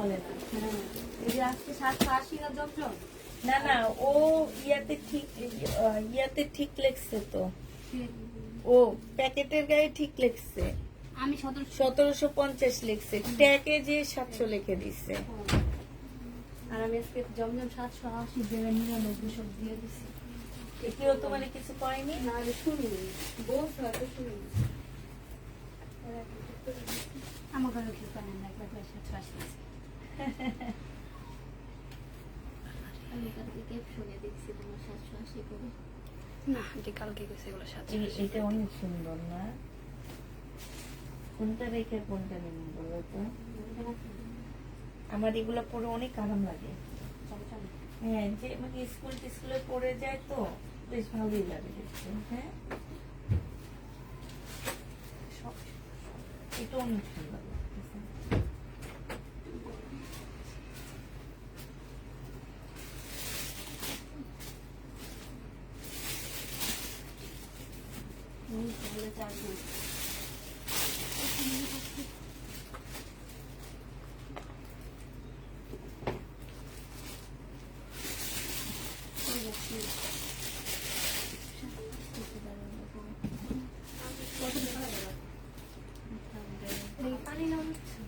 বলে না। এই যে আজকে 780 না জমজম। না না, ও ইয়াতে ঠিক লেখছে তো, ও প্যাকেটের গায়ে ঠিক লেখছে। আমি 1750 লিখছে, ট্যাগে যে 700 লিখে দিছে। আর আমি আজকে জমজম 780 দেবেন 99 সব দিয়ে দিছি। কেউ তোমার কিছু কয়নি? না আমি শুনিনি, বলছে হয়তো শুনিনি। আমার ঘরে কেউ পায় না, একবার 780 আছে। আমি কালকে ক্যাপশনে দেখছি তোমার 780 করে। না এটা কালকে গেছে এগুলো 780। এটা অনেক সুন্দর না? কোনটা রেখে কোনটা নেব বলো তো? আমার এগুলো পরে অনেক আরাম লাগে। হ্যাঁ, যে মানে স্কুলে পরে যায় তো বেশ ভালোই লাগে দেখতে। হ্যাঁ, এটা অনেক সুন্দর লাগতেছে। তাহলে চারজন পানি না হচ্ছে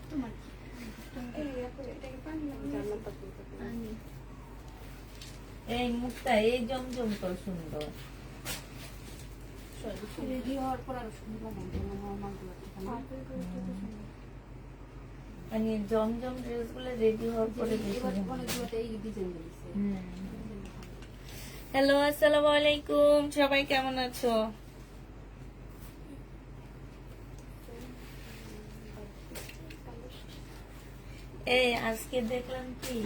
তোমার এই মুখটা এই জমজম তো সুন্দর। রেডি হওয়ার পর আরো সুন্দর মানে জমজম ড্রেস গুলো রেডি হওয়ার পরে হ্যালো, আসসালামু আলাইকুম, সবাই কেমন আছো? এই আজকে দেখলাম কি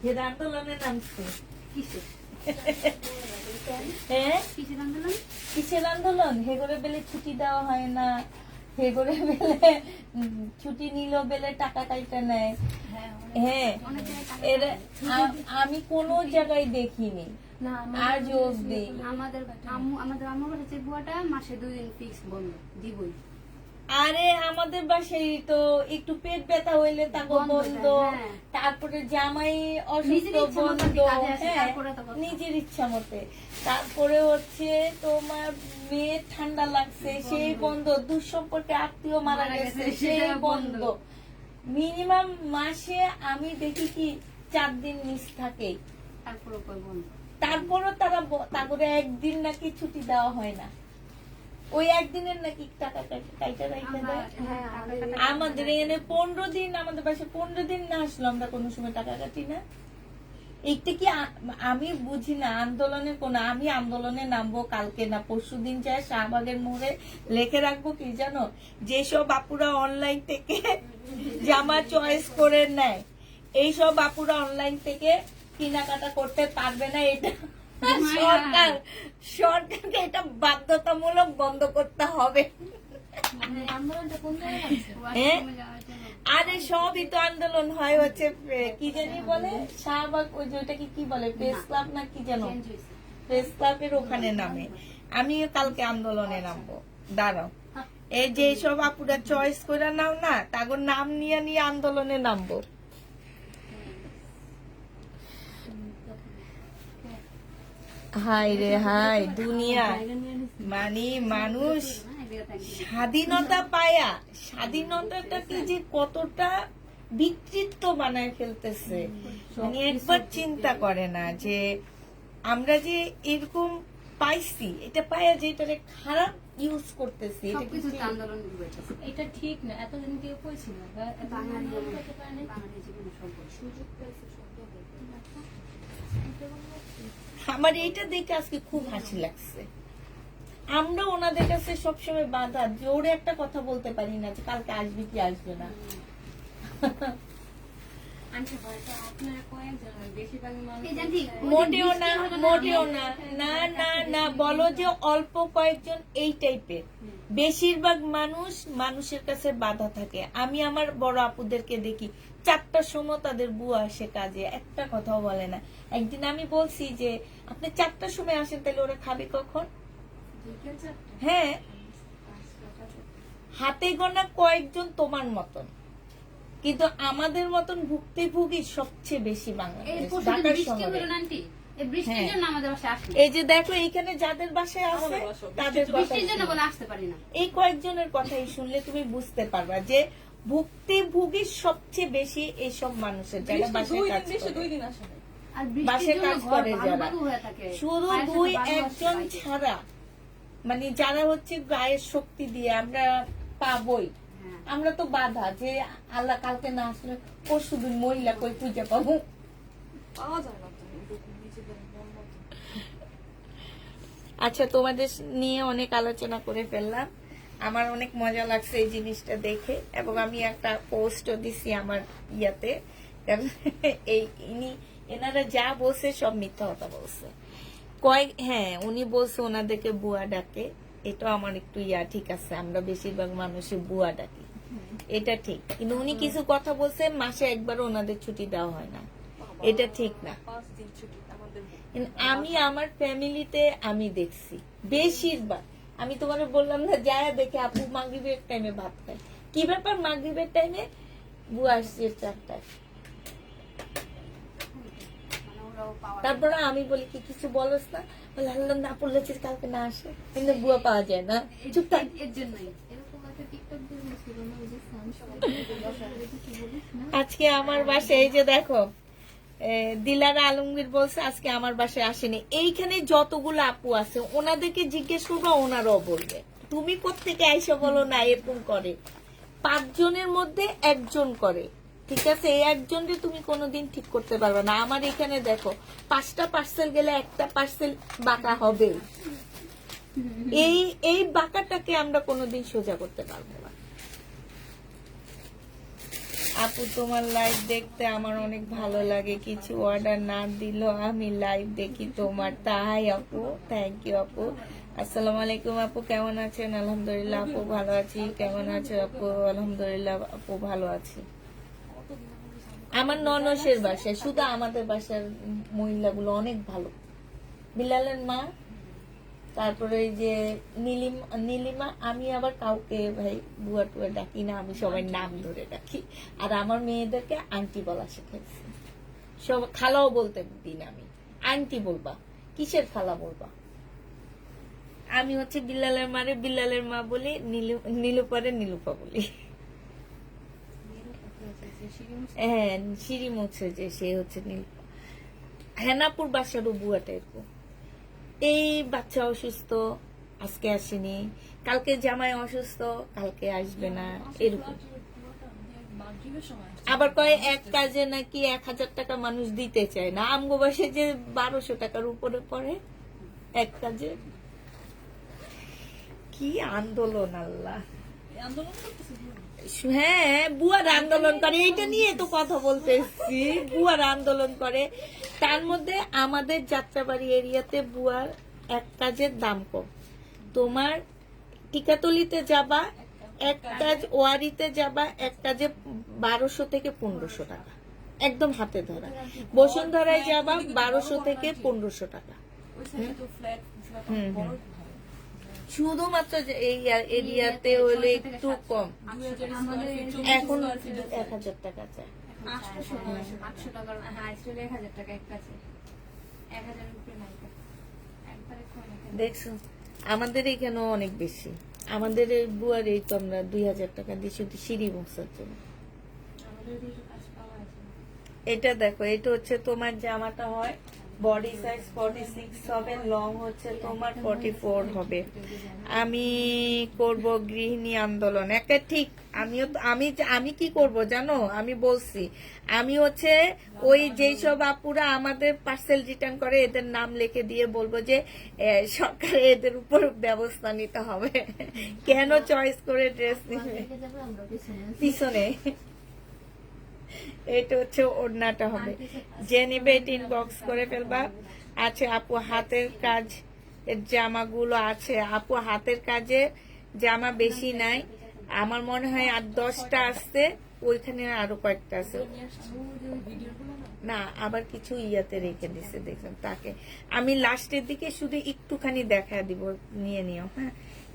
যে আন্দোলনে নামছে। হ্যাঁ, কিসের আন্দোলন? হেগরে বেলে ছুটি দেওয়া হয় না, হেগরে বেলে ছুটি নিল বেলে টাকা কাইটা নেয়। হ্যাঁ, আমি কোনো জায়গায় দেখিনি আজ অব্দি। আমাদের আম্মুর কাছে বুয়াটা মাসে 2 দিন ফিক্স বন্ধ দিবই। আরে আমাদের বাসায় তো একটু পেট ব্যথা হইলে তাকে বন্ধ, তারপরে জামাই অসুস্থ বন্ধ, নিজের ইচ্ছা মতে। তারপরে হচ্ছে তোমার মেয়ে ঠান্ডা লাগছে সেই বন্ধ, দুঃসম্পর্কে আত্মীয় মারা গেছে সেই বন্ধ। মিনিমাম মাসে আমি দেখি কি 4 দিন মিস থাকে। তারপরও তারপরে একদিন নাকি ছুটি দেওয়া হয় না, ওই একদিনের নাকি টাকা কাইটা রাইখা দেয়। আমাদের এখানে 15 দিন, আমাদের বাসায় 15 দিন না আসলো আমরা কোনো সময় টাকা কাটি না। এইটা কি আমি বুঝি না আন্দোলনের কোন। আমি আন্দোলনে নামবো কালকে না পরশুদিন যায় শাহবাগের মোড়ে লিখে রাখবো কি জানো, যেসব আপুরা অনলাইন থেকে জামা চয়েস করে নেয়, এইসব আপুরা অনলাইন থেকে কেনাকাটা করতে পারবে না। এটা সরকারকে এটা বাধ্যতামূলক বন্ধ করতে হবে। আরে সবই তো আন্দোলন হয় হচ্ছে কি জানি বলে শাহবাগ, ওই যে ওইটাকে কি বলে প্রেস ক্লাব না কি জানো, প্রেস ক্লাবের ওখানে নামে। আমিও কালকে আন্দোলনে নামবো, দাঁড়াও। এই যে সব আপুরা চয়েস করে নাও না, তাগর নাম নিয়ে নিয়ে আন্দোলনে নামবো। হাই রে হাই দুনিয়া, মানে মানুষ স্বাধীনতা পায়া স্বাধীনতাটাকে যে কতটা বিকৃত বানায় ফেলতেছে, মানে একবার চিন্তা করে না যে আমরা যে এরকম পাইছি, এটা পায়া যে এটারে খারাপ ইউজ করতেছি। এটা ঠিক না, এতদিন কেউ কইছিল আমার এইটা দেখে আজকে খুব হাসি লাগছে। আমরা ওনাদের কাছে সবসময় বাধা, জোরে একটা কথা বলতে পারি না যে কালকে আসবে কি আসবে না। আনতে হয়তো আপনারা কয়েকজন বেশিরভাগ মানুষ এই জানি মোটেও না, মোটেও না, না না না, বলো যে অল্প কয়েকজন এই টাইপের। বেশিরভাগ মানুষের কাছে বাধা থাকে। আমি আমার বড় আপুদেরকে দেখি 4টার সময় তাদের বুয়া আসে কাজে, একটা কথাও বলে না। একদিন আমি বলছি যে আপনি 4টার সময় আসেন, তাহলে ওরা খাবে কখন? হ্যাঁ, হাতে গোনা কয়েকজন তোমার মতন, কিন্তু আমাদের মতন ভুক্তভোগী সবচেয়ে বেশি বাংলাদেশ, ঢাকার শহরে। এই বৃষ্টির জন্য আমাদের বাসায় আসি এই যে দেখো এইখানে যাদের বাসায় আছে তাদের কথা বৃষ্টির জন্য বলে আসতে পারি না। এই কয়েকজনের কথাই শুনলে তুমি বুঝতে পারবা যে ভুক্তভোগী সবচেয়ে বেশি এইসব মানুষের, যারা বাসায় কাজ করে। আর বাসায় বৃষ্টির জন্য কাজ ঘর করে ভালো যারা, ভালো হয়ে থাকে। শুধু পায়ের সাথে 2-1 জন বালু আসে বাইরে। ছাড়া, মানে যারা হচ্ছে গায়ের শক্তি দিয়ে আমরা পাবই। হ্যাঁ। আমরা তো বাধা যে আল্লাহ কালকে না আসলে পরশু দিন মহিলা কই খুঁজে পাবো। পাওয়া যায় না তো, নিজেদের মন মতো। আচ্ছা, তোমাদের নিয়ে অনেক আলোচনা করে ফেললাম। আমার অনেক মজা লাগছে এই জিনিসটা দেখে, এবং আমি একটা পোস্টও দিছি আমার ইয়াতে, কারণ এই এনারা যা বলছে সব মিথ্যা কথা বলছে। হ্যাঁ, উনি বলছে ওনাদেরকে বুয়া ডাকে, এটা আমার একটু ঠিক আছে, আমরা বেশিরভাগ মানুষের বুয়া ডাকি, এটা ঠিক। কিন্তু উনি কিছু কথা বলছে মাসে একবার ওনাদের ছুটি দেওয়া হয় না, এটা ঠিক না। 5 দিন ছুটি আমাদের। কিন্তু আমি আমার ফ্যামিলিতে আমি দেখছি বেশিরভাগ, আমি তোমার বললাম না যায় দেখে আপু মাগরিবের টাইমে ভাত খায়, কি ব্যাপার মাগরিবের টাইমে বুয়া আসছে 4টায়। মানে ওরাও পাওয়া তারপরে আমি বলি কি কিছু বলস না, বলে আল্লাহ না পড়লে যে কালকে না আসে, কিন্তু বুয়া পাওয়া যায় না, চুপ থাক। এর জন্যই এরকম একটা টিকটক দিয়ে ছিল না, ওই যে সানশাইন কিছু বলিস না। আজকে আমার বাসায় এই যে দেখো দিলারা আলমগীর বলছে আজকে আমার বাসায় আসেনি। এইখানে যতগুলো আপু আছে ওনাদেরকে জিজ্ঞেস করবো, ওনারাও বলবে তুমি কোত্থেকে আইসা বলো না, এরকম করে 5 জনের মধ্যে 1 জন করে, ঠিক আছে? এই 1 জনকে তুমি কোনোদিন ঠিক করতে পারবে না। আমার এখানে দেখো 5টা পার্সেল গেলে 1টা পার্সেল বাঁকা হবে, এই বাঁকাটাকে আমরা কোনোদিন সোজা করতে পারবো না। আপু তোমার লাইভ দেখতে আমার অনেক ভালো লাগে, কিছু অর্ডার না দিলেও আমি লাইভ দেখি তোমার। তাই আপু, থ্যাংক ইউ আপু। আসসালামু আলাইকুম আপু, কেমন আছেন? আলহামদুলিল্লাহ আপু ভালো আছি, কেমন আছো আপু? আলহামদুলিল্লাহ আপু ভালো আছি। আমার ননসের বাসায়, শুধু আমাদের বাসার মহিলাগুলো অনেক ভালো। বিলালের মা, তারপরে এই যে নীলিমা, আমি আবার কাউকে ভাই বুয়া টুয়া ডাকি না, আমি সবাই নাম ধরে ডাকি। আর আমার মেয়েদেরকে আন্টি বলা শিখেছি, সব খালাও বলতে দিন, আমি আন্টি বলবা, কিসের খালা বলবা। আমি হচ্ছে বিল্লালের মারে বিল্লালের মা বলি, নীলুপারে নীলুপা বলি। হ্যাঁ, সিঁড়ি মুছে যে সে হচ্ছে নীলুপা। হেনাপুর বাসারও বুয়াটা এরকম। এই বাচ্চা অসুস্থ, আজকে আসেনি, কালকে জামাই অসুস্থ, কালকে আসবে না, এরকম। আবার কয় এক কাজে নাকি 1000 টাকা মানুষ দিতে চায় না, আমগো বাসে যে 1200 টাকার উপরে পড়ে এক কাজে। কি আন্দোলন আল্লাহ! হ্যাঁ, বুয়ার আন্দোলন করে, এইটা নিয়ে তো কথা বলতেছি। বুয়ার আন্দোলন করে, তার মধ্যে আমাদের যাত্রাবাড়ি এরিয়াতে বুয়ার এক কাজের দাম কম। তোমার টিকাতলিতে যাবা, এক কাজ ওয়ারিতে যাবা, এক কাজে 1200 থেকে 1500 টাকা, একদম হাতে ধরা। বসুন্ধরায় যাবা 1200 থেকে 1500 টাকা। শুধুমাত্র এই এরিয়াতে হলে একটু কম, এখন 1000 টাকা চায়। 800 টাকার, হ্যাঁ 1000 টাকা এক কাছে, 1000 এর উপরে নাই একবারে কম। দেখছো আমাদের এখানেও অনেক বেশি। আমাদের বুয়ার এই তো আমরা 2000 টাকা দিই শুধু সিঁড়ি বসার জন্য। এটা দেখো, এটা হচ্ছে তোমার জামাটা হয় বডি সাইজ 46 হবে, লং হচ্ছে তোমার 44 হবে। আমি করব গৃহিণী আন্দোলন, একটা ঠিক। আমি কি করব জানো, আমি বলছি আমি হচ্ছে ওই যেই সব আপুরা আমাদের পার্সেল রিটার্ন করে এদের নাম লিখে দিয়ে বলবো যে সরকার এদের উপর ব্যবস্থা নিতে হবে, কেন চয়েস করে ড্রেস নিবে পিছনে। এটা হচ্ছে ওড়নাটা হবে, যে নিবে এটা ইনবক্স করে ফেলবা। আছে আপু হাতের কাজ জামাগুলো আছে, আপু হাতের কাজে জামা বেশি নাই, আমার মনে হয় আর 10টা আসছে, ওইখানে আরো কয়েকটা আছে। না আবার কিছু ইয়াতে রেখে দিছে, দেখলাম তাকে আমি লাস্টের দিকে শুধু একটুখানি দেখা দিব, নিয়ে নিও। হ্যাঁ,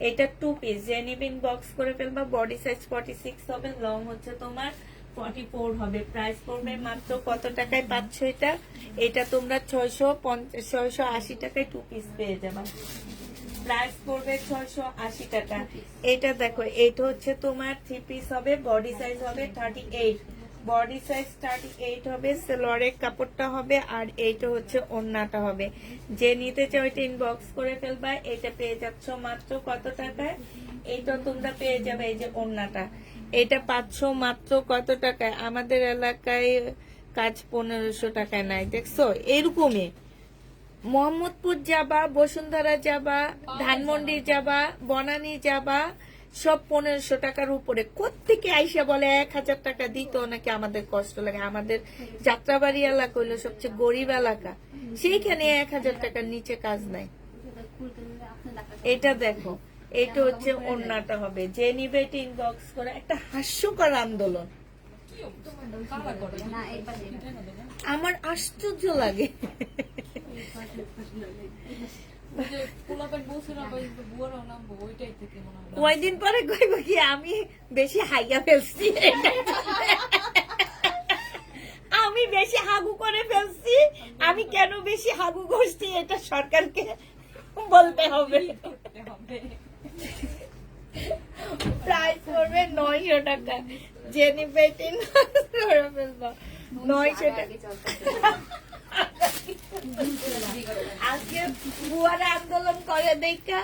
এটা 2 পিস, যে নিবে ইনবক্স করে ফেলবা। বডি সাইজ 46 হবে, লং হচ্ছে তোমার 44 হবে। প্রাইস পড়বে মাত্র কত টাকায় পাচ্ছ এটা? এটা তোমরা 680 টাকায় 2 পিস পেয়ে যাবে। প্রাইস পড়বে 680 টাকা। এটা দেখো, এটা হচ্ছে তোমার 3 পিস হবে, বডি সাইজ হবে 38, বডি সাইজ 38 হবে, সালোয়ারের কাপড়টা হবে, আর এইটা হচ্ছে ওড়নাটা হবে। যে নিতে চাও এটা ইনবক্স করে ফেলবা। এটা পেয়ে যাচ্ছ মাত্র কত টাকায়? এইটা তোমরা পেয়ে যাবে, এই যে ওড়নাটা, এটা পাচ্ছ মাত্র কত টাকায়? আমাদের এলাকায় কাজ 1500 টাকায় নাই, দেখছো? এরকমই মোহাম্মদপুর যাবা, বসুন্ধরা যাবা, ধানমন্ডি যাবা, বনানী যাবা, সব 1500 টাকার উপরে। কোত্থেকে আইসা বলে 1000 টাকা দিত নাকি, আমাদের কষ্ট লাগে। আমাদের যাত্রাবাড়ি এলাকা হইলো সবচেয়ে গরিব এলাকা, সেইখানে 1000 টাকার নিচে কাজ নাই। এটা দেখো, এটা হচ্ছে ওড়নাটা হবে, যে নিবে এটা ইনবক্স করে। একটা হাস্যকর আন্দোলন, আমার আশ্চর্য লাগে। কয়দিন পরে কইব কি আমি বেশি হাইয়া ফেলছি, আমি বেশি হাগু করে ফেলছি, আমি কেন বেশি হাগু করছি এটা সরকারকে বলতে হবে। প্রাইস পড়বে 900 টাকা, যে নিবে করে ফেলবো 900 টাকা। আজকে বুয়ারা আন্দোলন করে দেখা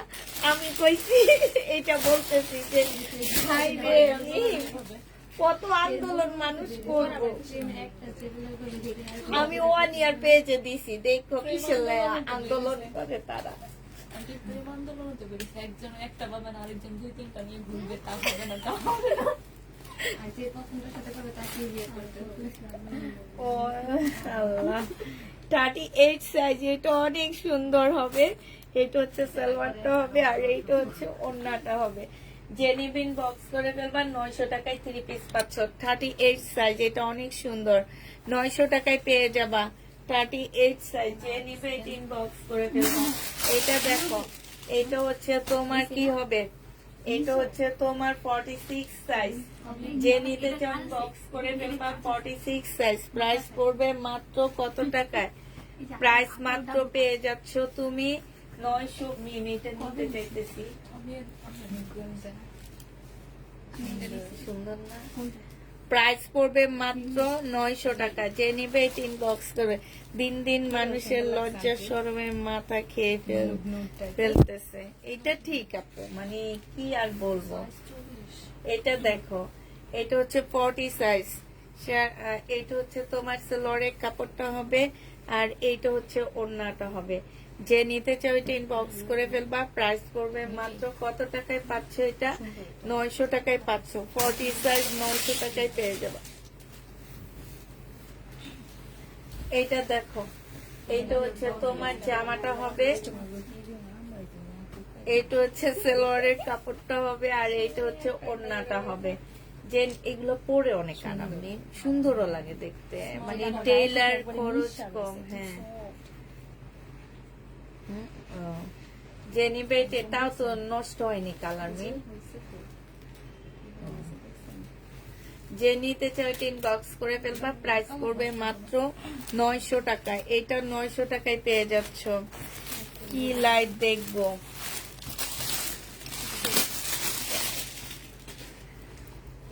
আমি কইছি, এটা বলতেছি যে ভাই রে, আমি কত আন্দোলন মানুষ করবো। আমি 1 ইয়ার পেজে দিছি, দেখো কিসের আন্দোলন করে তারা। একজন একটা পাবেন, আরেকজন 2-3টা নিয়ে ঘুরবে, তা হবে না, তা হবে না। ও আল্লাহ, 38 সাইজ, এটা অনেক সুন্দর হবে। এটা হচ্ছে সালোয়ারটা হবে, আর এইটা হচ্ছে ওড়নাটা হবে। জেনিবিন বক্স করে ফেলবা, 900 টাকায় 3 পিস পাচ্ছ। 38 সাইজ, এটা অনেক সুন্দর, 900 টাকায় পেয়ে যাবা। 38 সাইজ, জেনিবিন বক্স করে ফেলবা। এটা দেখো, এটা হচ্ছে তোমার কি হবে, এটা হচ্ছে তোমার 46 সাইজ, যে নিতে চান বক্স করে ফেলবা। 46 সাইজ, প্রাইস পড়বে মাত্র কত টাকায়? প্রাইস মাত্র পেয়ে যাচ্ছ তুমি 900। মিনিটে নিতে চাইতেছি, সুন্দর না? প্রাইস পড়বে মাত্র 900 টাকা, যে নিবে এটা ইনবক্স করবে। দিন দিন মানুষের লজ্জা শরমে মাথা খেয়ে ফেলতেছে, এটা ঠিক আপু, মানে কি আর বলবো। এটা দেখো, এটা হচ্ছে 40 সাইজ, এটা হচ্ছে তোমার সালোয়ারের কাপড়টা হবে, আর এইটা হচ্ছে ওড়নাটা হবে। যে নিতে চাও এটা ইনবক্স করে ফেলবা। প্রাইস পড়বে মাত্র কত টাকায় পাচ্ছ? এটা 900 টাকায় পাচ্ছ। 40 সাইজ 900 টাকায় পেয়ে যাবা। এইটা দেখো, এইটা হচ্ছে তোমার জামাটা হবে, এইটা হচ্ছে সালোয়ারের কাপড়টা হবে, আর এইটা হচ্ছে ওড়নাটা হবে। যে এগুলো পরে অনেক আরাম নেই, সুন্দরও লাগে দেখতে, মানে টেইলার খরচ কম। হ্যাঁ, যে নিবে এটাও তো নষ্ট হয়নি কালার মিল। যে নিতে চাই ইনবক্স করে ফেলবা। প্রাইস পড়বে মাত্র 900 টাকা, এটা 900 টাকায় পেয়ে যাচ্ছ। কি লাইট দেখবো,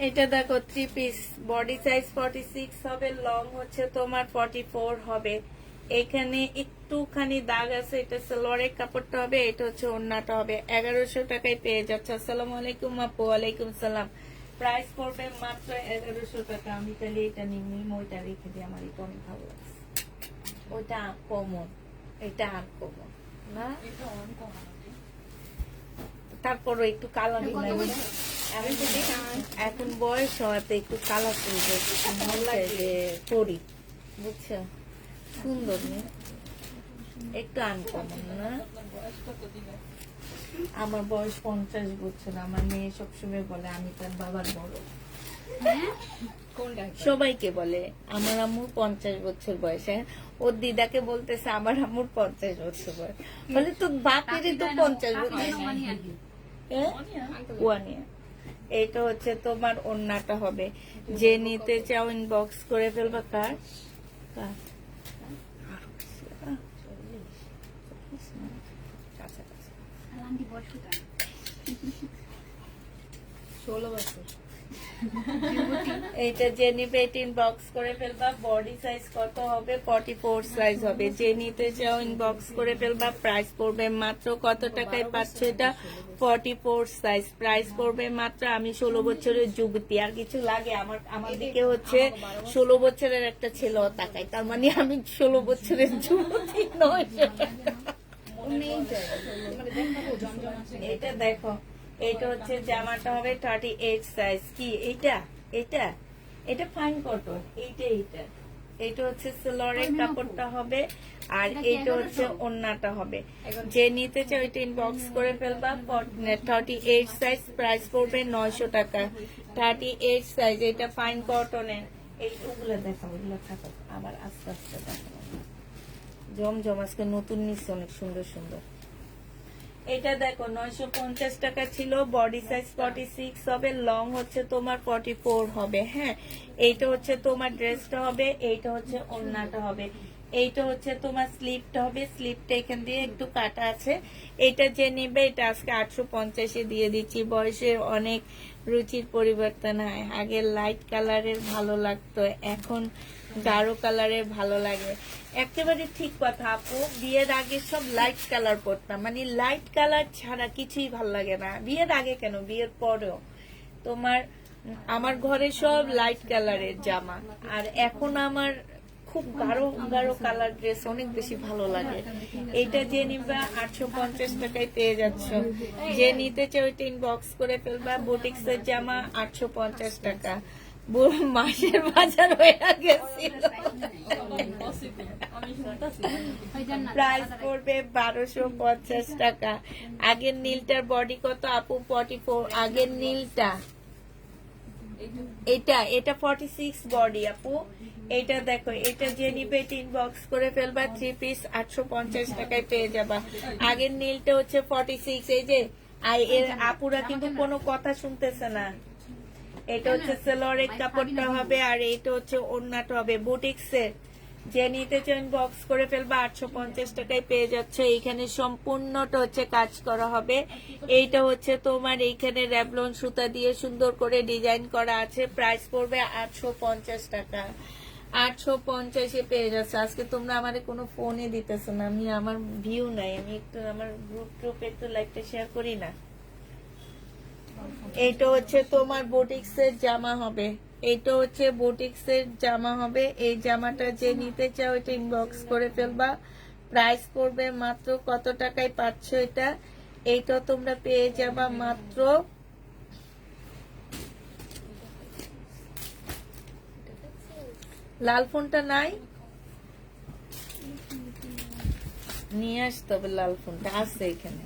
এটা দেখো 3 পিস, বডি সাইজ 46 হবে, লং হচ্ছে তোমার 44 হবে। এখানে একটুখানি দাগ আছে, এটা সালোয়ারের কাপড়টা হবে, এটা হচ্ছে ওড়নাটা হবে। 1100 টাকায় পেয়ে যাচ্ছে। আসসালামু আলাইকুম আপু। ওয়ালাইকুম সালাম। প্রাইস পড়বে মাত্র 1100 টাকা। আমি তাহলে এটা নিই, ওইটা রেখে দিই, আমার এটা অনেক ভালো লাগছে। ওইটা কমন, এটা আর কমন না, তারপরও একটু কালার এখন বয়স হওয়াতে একটু কালারফুল যে পরি, বুঝছো? সুন্দর না? একটু আনকমন না? আমার বয়স 50 বছর। আমার মেয়ে সবসময় বলে আমি তার বাবার বড়। সবাইকে বলে আমার আম্মুর 50 বছর বয়স। হ্যাঁ, ওর দিদাকে বলতেছে আমার আম্মুর 50 বছর বয়স। বলে তো বাপেরই তো 50 বছর। হ্যাঁ, 1 year। এটা হচ্ছে তোমার ওড়নাটা হবে। যে নিতে চাও ইনবক্স করে ফেলবা। কার কার আলান্দি বয়স কত? 16 বছর। এইটা যে নিবে এটা ইনবক্স করে ফেলবা। বডি সাইজ কত হবে? 44 সাইজ হবে। যে নিতে চাও ইনবক্স করে ফেলবা। প্রাইস পড়বে মাত্র কত টাকায় পাচ্ছ এটা? 44 সাইজ। প্রাইস পড়বে মাত্র, আমি 16 বছরের যুবতী, আর কিছু লাগে? আমার দিকে হচ্ছে 16 বছরের একটা ছেলেও তাকায়, তার মানে আমি 16 বছরের যুবতী নয়। এটা দেখো, এটা হচ্ছে জামাটা হবে 38 সাইজ। কি এটা? এটা এটা ফাইন কটন। এইটা এটা হচ্ছে সিলরের কাপড়টা হবে, আর এইটা হচ্ছে ওড়নাটা হবে। যে নিতে চাও এটা ইনবক্স করে ফেলবা। 38 সাইজ। প্রাইস পড়বে 900 টাকা। 38 সাইজ। এটা ফাইন কটনের। এইগুলো দেখো, ওগুলো থাকো, আবার আস্তে আস্তে দেখো। জমজম আজকে নতুন নিচ্ছে, অনেক সুন্দর সুন্দর। এটা দেখো 950 টাকা ছিল। বডি সাইজ 46 হবে, লং হচ্ছে তোমার 44 হবে। হ্যাঁ, এইটা হচ্ছে তোমার ড্রেসটা হবে, এইটা হচ্ছে ওড়নাটা হবে, এইটা হচ্ছে তোমার স্লিপটা হবে। স্লিপটা এখান দিয়ে একটু কাটা আছে। এটা যে নিবে এটা আজকে 850 দিয়ে দিচ্ছি। বয়সের অনেক রুচির পরিবর্তন হয়। আগে লাইট কালারের ভালো লাগতো, এখন গাঢ় কালারের ভালো লাগে। একেবারে ঠিক কথা আপু, বিয়ের আগে সব লাইট কালার পরতাম, মানে লাইট কালার ছাড়া কিছুই ভালো লাগে না। বিয়ের আগে কেন, বিয়ের পরেও তোমার আমার ঘরে সব লাইট কালারের জামা, আর এখন আমার খুব গাঢ় গাঢ় কালার ড্রেস অনেক বেশি ভালো লাগে। এটা যে নিবা 850 টাকায় পেয়ে যাচ্ছ। যে নিতে চাও ওইটা ইনবক্স করে ফেলবা। বুটিক্সের জামা 850 টাকা। মাসের বাজার হয়ে গেছিল। প্রাইস পড়বে 1250 টাকা। আগের নীলটার বডি কত আপু? 44। আগের নীলটা এটা 46 বডি আপু। এটা দেখো, এটা যে নিবে এটা ইনবক্স করে ফেলবা। 3 পিস 850 টাকায় পেয়ে যাবা। আগের নীলটা হচ্ছে 46। এই যে এর আপুরা কিন্তু কোনো কথা শুনতেছে না। এটা হচ্ছে সেলরের কাপড়টা হবে, আর এটা হচ্ছে ওড়নাটা হবে বুটিক্সের। যে নিতে চান বক্স করে ফেলবা। 850 টাকায় পেয়ে যাচ্ছে। এইখানে সম্পূর্ণটা হচ্ছে কাজ করা হবে। এইটা হচ্ছে তোমার এইখানে র্যাবলন সুতা দিয়ে সুন্দর করে ডিজাইন করা আছে। প্রাইস পড়বে 850 টাকা। 850 পেয়ে যাচ্ছে। আজকে তোমরা আমাদের কোনো ফোনে দিতেছো না, আমি আমার ভিউ নাই, আমি একটু আমার গ্রুপে একটু লাইভটা শেয়ার করি না। এইটা হচ্ছে তোমার বুটিক্সের জামা হবে। এইটা হচ্ছে বুটিক্সের জামা হবে। এই জামাটা যে নিতে চাও এটা ইনবক্স করে ফেলবা। প্রাইস পড়বে মাত্র কত টাকায় পাচ্ছ এটা? এইটা তোমরা পেয়ে যাবা মাত্র লাল ফোনটা নাই, নিয়ে আসতে হবে। লাল ফোনটা আছে এখানে।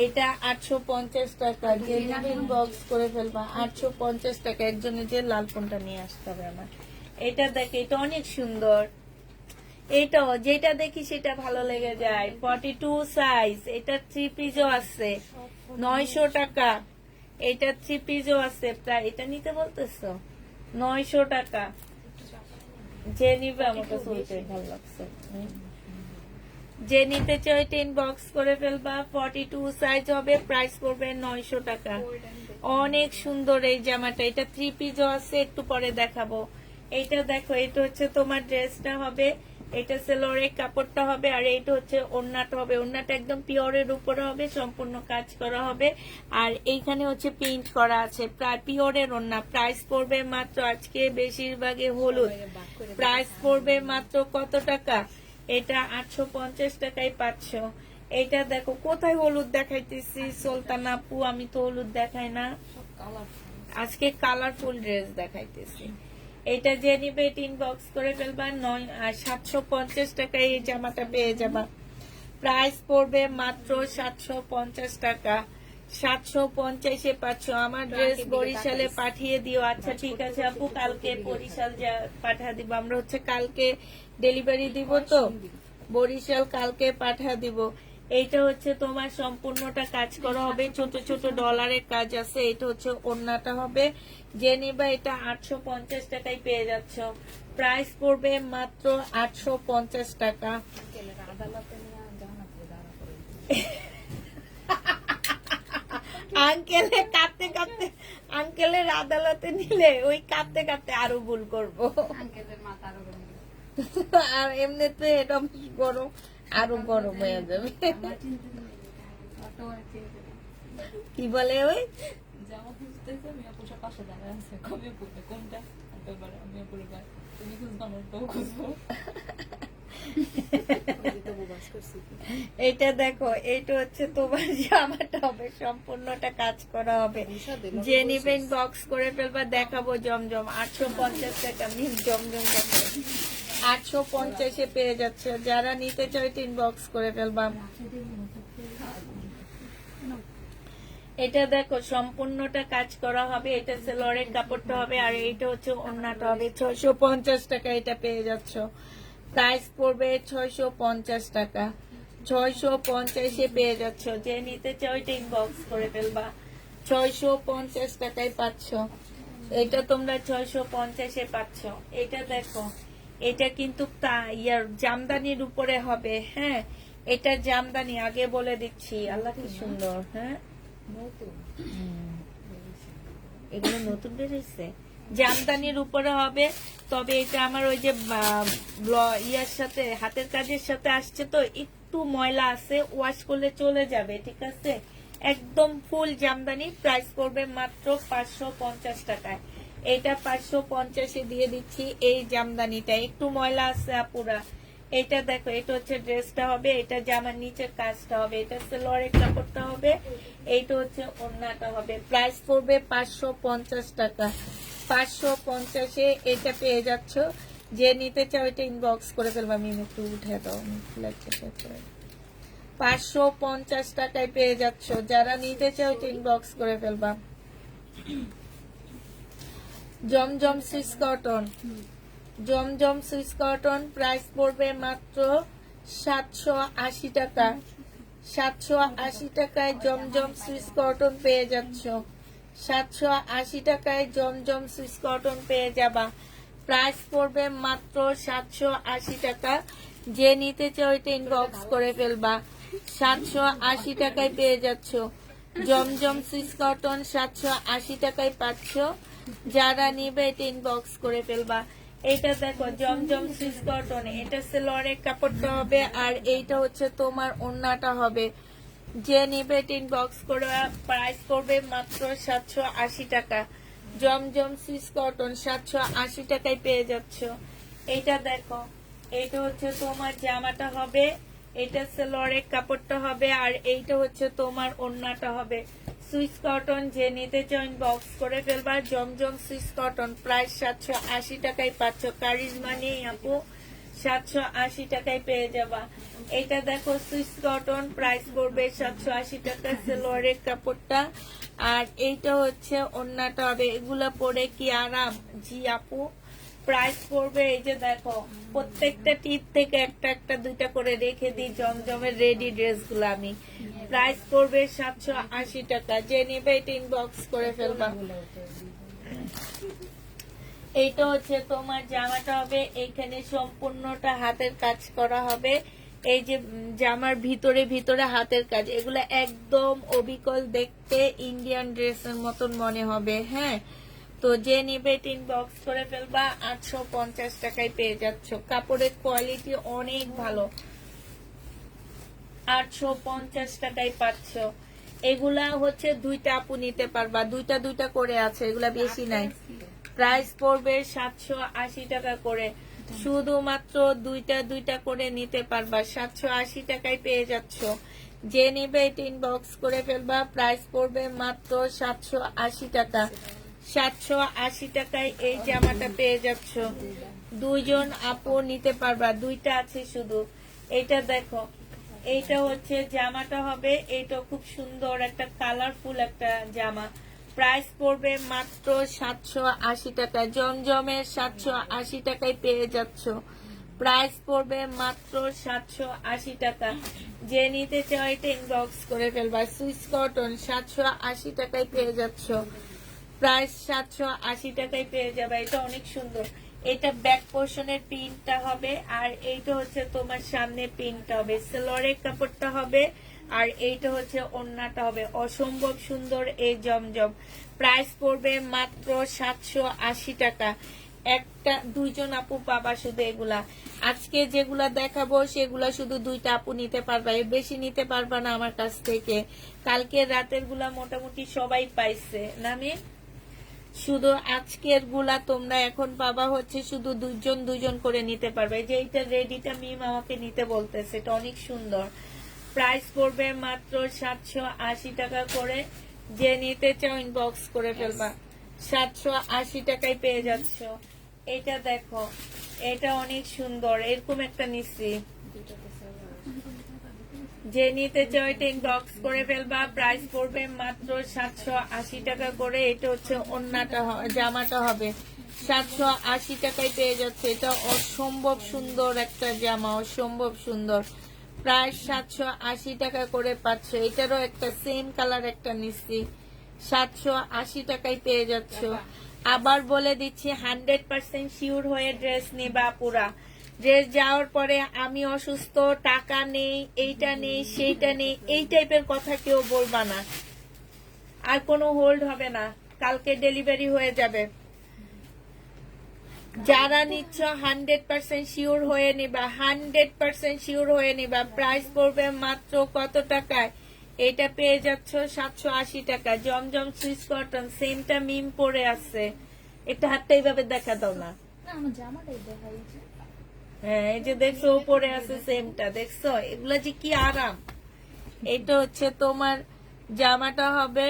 এইটা 850 টাকা। যে ইনবক্স করে ফেলবা। 850 টাকা। একজনের যে লাল ফোনটা নিয়ে আসতে হবে আমার। এটা দেখে, এটা অনেক সুন্দর। এইটাও যেটা দেখি সেটা ভালো লেগে যায়। 42 সাইজ। এটা 3 পিসও আছে, 900 টাকা। এটা 3 পিসও আছে। প্রায় এটা নিতে বলতেছো 900 টাকা। যে নিবে আমার কাছে ওইটাই ভালো লাগছে। যে নিতে চাও এটা ইনবক্স করে ফেলবা। 42 সাইজ হবে। প্রাইস পড়বে 900 টাকা। অনেক সুন্দর এই জামাটা। এটা 3 পিসও আছে, একটু পরে দেখাবো। এইটা দেখো, এটা হচ্ছে তোমার ড্রেসটা হবে, এটা সেলোরের কাপড়টা হবে, আর এইটা হচ্ছে ওড়নাটা হবে। ওড়নাটা একদম পিওরের উপরে হবে, সম্পূর্ণ কাজ করা হবে, আর এইখানে হচ্ছে প্রিন্ট করা আছে। প্রায় পিওরের ওড়না। প্রাইস পড়বে মাত্র, আজকে বেশিরভাগে হলুদ, প্রাইস পড়বে মাত্র কত টাকা? এটা 850 টাকায় পাচ্ছ। এটা দেখো, কোথায় হলুদ দেখাইতেছি সুলতান আপু? আমি তো হলুদ দেখাই না। আজকে কালারফুল ড্রেস দেখাইতেছি। এটা যে নিবে ইনবক্স করে ফেলবা 750 টাকায় এই জামাটা পেয়ে যাবা। প্রাইস পড়বে মাত্র 750 টাকা। 750-এ পাচ্ছ। আমার ড্রেস বরিশালে পাঠিয়ে দিও। আচ্ছা ঠিক আছে আপু, কালকে বরিশাল পাঠা দিব। আমরা হচ্ছে কালকে ডেলিভারি দিব, তো বরিশাল কালকে পাঠা দিব। এইটা হচ্ছে তোমার সম্পূর্ণটা কাজ করা হবে, ছোট ছোট ডলারের কাজ আছে। এটা হচ্ছে ওড়নাটা হবে, যে নিবা এটা 850 টাকায় পেয়ে যাচ্ছ। প্রাইস পড়বে মাত্র 850 টাকা। আঙ্কেলের কাঁদতে কাঁদতে, আঙ্কেলের আদালতে নিলে ওই কাঁদতে কাঁদতে আরো ভুল করবো। আর এমনিতে এটা গরম, আরো গরম হয়ে যাবে। কি বলে ওই জামা খুঁজতেছে, আমি আপুর পাশে দাঁড়ায় আছে, কবে পড়বে কোনটা এবারে আমি আপুর গায়ে তুমি খুঁজবা না তো খুঁজবো। এটা দেখো, এইটা হচ্ছে তোমার জামাটা হবে, সম্পূর্ণটা কাজ করা হবে। যে নিবেন বক্স করে ফেলবা, দেখাবো জমজম 850 টাকা। মিস জমজম দেখো 850-এ পেয়ে যাচ্ছে। যারা নিতে চাই ইনবক্স করে ফেলবা। এটা দেখো সম্পূর্ণটা কাজ করা হবে। এটা সেলরের কাপড়টা হবে, আর এইটা হচ্ছে ওড়নাটা হবে। 650 টাকা এটা পেয়ে যাচ্ছ। প্রাইস পড়বে 650 টাকা। 650-এ পেয়ে যাচ্ছ। যে নিতে চাও এটা ইনবক্স করে ফেলবা। 650 টাকায় পাচ্ছ। এটা তোমরা 650-এ পাচ্ছ। এটা দেখো, এটা কিন্তু ইয়ার জামদানির উপরে হবে। হ্যাঁ, এটা জামদানি, আগে বলে দিচ্ছি। আল্লাহ কি সুন্দর। হ্যাঁ, এগুলো নতুন বেরিয়েছে, জামদানির উপরে হবে। তবে এটা আমার ওই যে ইয়ার সাথে, হাতের কাজের সাথে আসছে, তো একটু ময়লা আছে, ওয়াশ করলে চলে যাবে। ঠিক আছে, একদম ফুল জামদানি। প্রাইস করবে মাত্র 550 টাকায়। এটা 550-এ দিয়ে দিচ্ছি। এই জামদানিটা একটু ময়লা আছে আপুরা। এটা দেখো, এটা হচ্ছে ড্রেসটা হবে, এটা জামার নিচের কাজটা হবে, এটা সেলোয়ারের কাপড়টা হবে, এইটা হচ্ছে ওড়নাটা হবে। প্রাইস পড়বে 550 টাকা। 550-এ এটা পেয়ে যাচ্ছ। যে নিতে চাও এটা ইনবক্স করে ফেলবা। আমি একটু উঠে দাও, 550 টাকায় পেয়ে যাচ্ছ। যারা নিতে চাও এটা ইনবক্স করে ফেলবা। জমজম সুইস কটন, জমজম সুইস কটন প্রাইস পড়বে মাত্র 780 টাকা। 780 টাকায় জমজম সুইস কটন পেয়ে যাচ্ছ। 780 টাকায় জমজম সুইস কটন পেয়ে যাবা। প্রাইস পড়বে মাত্র 780 টাকা। যে নিতে চাও এটা ইনবক্স করে ফেলবা। 780 টাকায় পেয়ে যাচ্ছ। জমজম সুইস কটন 780 টাকায় পাচ্ছ। যারা নিবে এটা ইনবক্স করে ফেলবা। এটা দেখো জমজম সুইস কটন, এটা সেলোয়ারের কাপড়টা হবে, আর এইটা হচ্ছে তোমার ওড়নাটা হবে। যে নিবে এটা ইনবক্স করে। প্রাইস করবে মাত্র 780 টাকা। জমজম সুইস কটন 780 টাকায় পেয়ে যাচ্ছ। এটা দেখো, এটা হচ্ছে তোমার জামাটা হবে, এটা সেলোয়ারের কাপড়টা হবে, আর এইটা হচ্ছে তোমার ওড়নাটা হবে। সুইস কটন যে নিতে চাও ইনবক্স করে ফেলবা। জমজম সুইস কটন প্রাইস 780 টাকায় পাচ্ছ। কারিজমা নেই আপু, 780 টাকায় পেয়ে যাবা। এটা দেখো সুইস কটন, প্রাইস পড়বে 780 টাকা। সেলোয়ারের কাপড়টা, আর এইটা হচ্ছে ওড়নাটা হবে। এগুলা পরে কি আরাম, জি আপু। প্রাইস পড়বে, এই যে দেখো প্রত্যেকটা টিপ থেকে একটা একটা দুইটা করে রেখে দিই জমজমের রেডি ড্রেস গুলো আমি। প্রাইস পড়বে 780 টাকা। যে নেবে এটা ইনবক্স করে ফেলবা। এইটা হচ্ছে তোমার জামাটা হবে, এইখানে সম্পূর্ণটা হাতের কাজ করা হবে। এই যে জামার ভিতরে ভিতরে হাতের কাজ, এগুলো একদম অবিকল, দেখতে ইন্ডিয়ান ড্রেসের মতন মনে হবে। হ্যাঁ, তো যে নিবে ইনবক্স করে ফেলবা। 850 টাকায় পেয়ে যাচ্ছ। কাপড়ের কোয়ালিটি অনেক ভালো। 850 টাকায় পাচ্ছ। এগুলা হচ্ছে দুইটা আপু নিতে পারবা, দুইটা দুইটা করে আছে, এগুলা বেশি নাই। প্রাইস পড়বে 780 টাকা করে। শুধুমাত্র দুইটা দুইটা করে নিতে পারবা। 780 টাকায় পেয়ে যাচ্ছ। যে নিবে এটা ইনবক্স করে ফেলবা। প্রাইস পড়বে মাত্র 780 টাকা। 780 টাকায় এই জামাটা পেয়ে যাচ্ছ। দুইজন আপু নিতে পারবা, দুইটা আছে শুধু। এটা দেখো, এইটা হচ্ছে জামাটা হবে, এটা খুব সুন্দর একটা কালারফুল একটা জামা। প্রাইস পড়বে মাত্র 780 টাকা। জমজমের 780 টাকায় পেয়ে যাচ্ছ। প্রাইস পড়বে মাত্র 780 টাকা। যে নিতে চাও এটা ইনবক্স করে ফেলবা। সুইস কটন 780 টাকায় পেয়ে যাচ্ছ। প্রাইস 780 টাকায় পেয়ে যাবে। এটা অনেক সুন্দর। এটা ব্যাক পোর্শনের পিনটা হবে, আর এইটা হচ্ছে তোমার সামনে পিনটা হবে। সেলোয়ারের কাপড়টা হবে, আর এইটা হচ্ছে ওড়নাটা হবে। অসম্ভব সুন্দর এই জমজম। প্রাইস পড়বে মাত্র 780 টাকা। একটা দুইজন আপু পাবা শুধু এগুলা। আজকে যেগুলা দেখাবো সেগুলা শুধু দুইটা আপু নিতে পারবা, এর বেশি নিতে পারবা না আমার কাছ থেকে। কালকে রাতের গুলা মোটামুটি সবাই পাইছে নামে, শুধু আজকের গুলা তোমরা এখন পাবা হচ্ছে শুধু দুইজন করে নিতে পারবে। যে এইটা রেডিটা মিম আমাকে নিতে বলতেছে, এটা অনেক সুন্দর। প্রাইস পড়বে মাত্র 780 টাকা করে। যে নিতে চাও ইনবক্স করে ফেলবা। 780 টাকায় পেয়ে যাচ্ছ। এটা দেখো, এটা অনেক সুন্দর। এরকম একটা নিচ্ছি, যে নিতে চাও এটা ইনবক্স করে ফেলবা। প্রাইস পড়বে মাত্র 780 টাকা করে। এটা হচ্ছে ওড়নাটা, জামাটা হবে 780 টাকায় পেয়ে যাচ্ছে। এটা অসম্ভব সুন্দর একটা জামা, অসম্ভব সুন্দর। প্রায় 780 টাকা করে পাচ্ছ। এটারও একটা সেম কালার একটা নিচ্ছি, 780 টাকায় পেয়ে যাচ্ছ। আবার বলে দিচ্ছি 100% শিওর হয়ে ড্রেস নেবা পুরা। ড্রেস যাওয়ার পরে আমি অসুস্থ, টাকা নেই, এইটা নেই, সেইটা নেই, এই টাইপের কথা কেউ বলবা না। আর কোনো হোল্ড হবে না, কালকে ডেলিভারি হয়ে যাবে। যারা নিচ্ছ 100% শিওর হয়ে নিবা, 100% শিওর হয়ে নিবা। প্রাইস পড়বে মাত্র কত টাকায়? এটা পেয়ে যাচ্ছ 780 টাকা। জমজম সুইস কটন, সেমটা মিম পরে আছে। একটা হাতটা এইভাবে দেখা দাও না। আমার জামাটাই দেখা যাচ্ছে। হ্যাঁ, এই যে দেখছো উপরে আছে সেমটা, দেখছো? এগুলা যে কি আরাম। এটা হচ্ছে তোমার জামাটা হবে,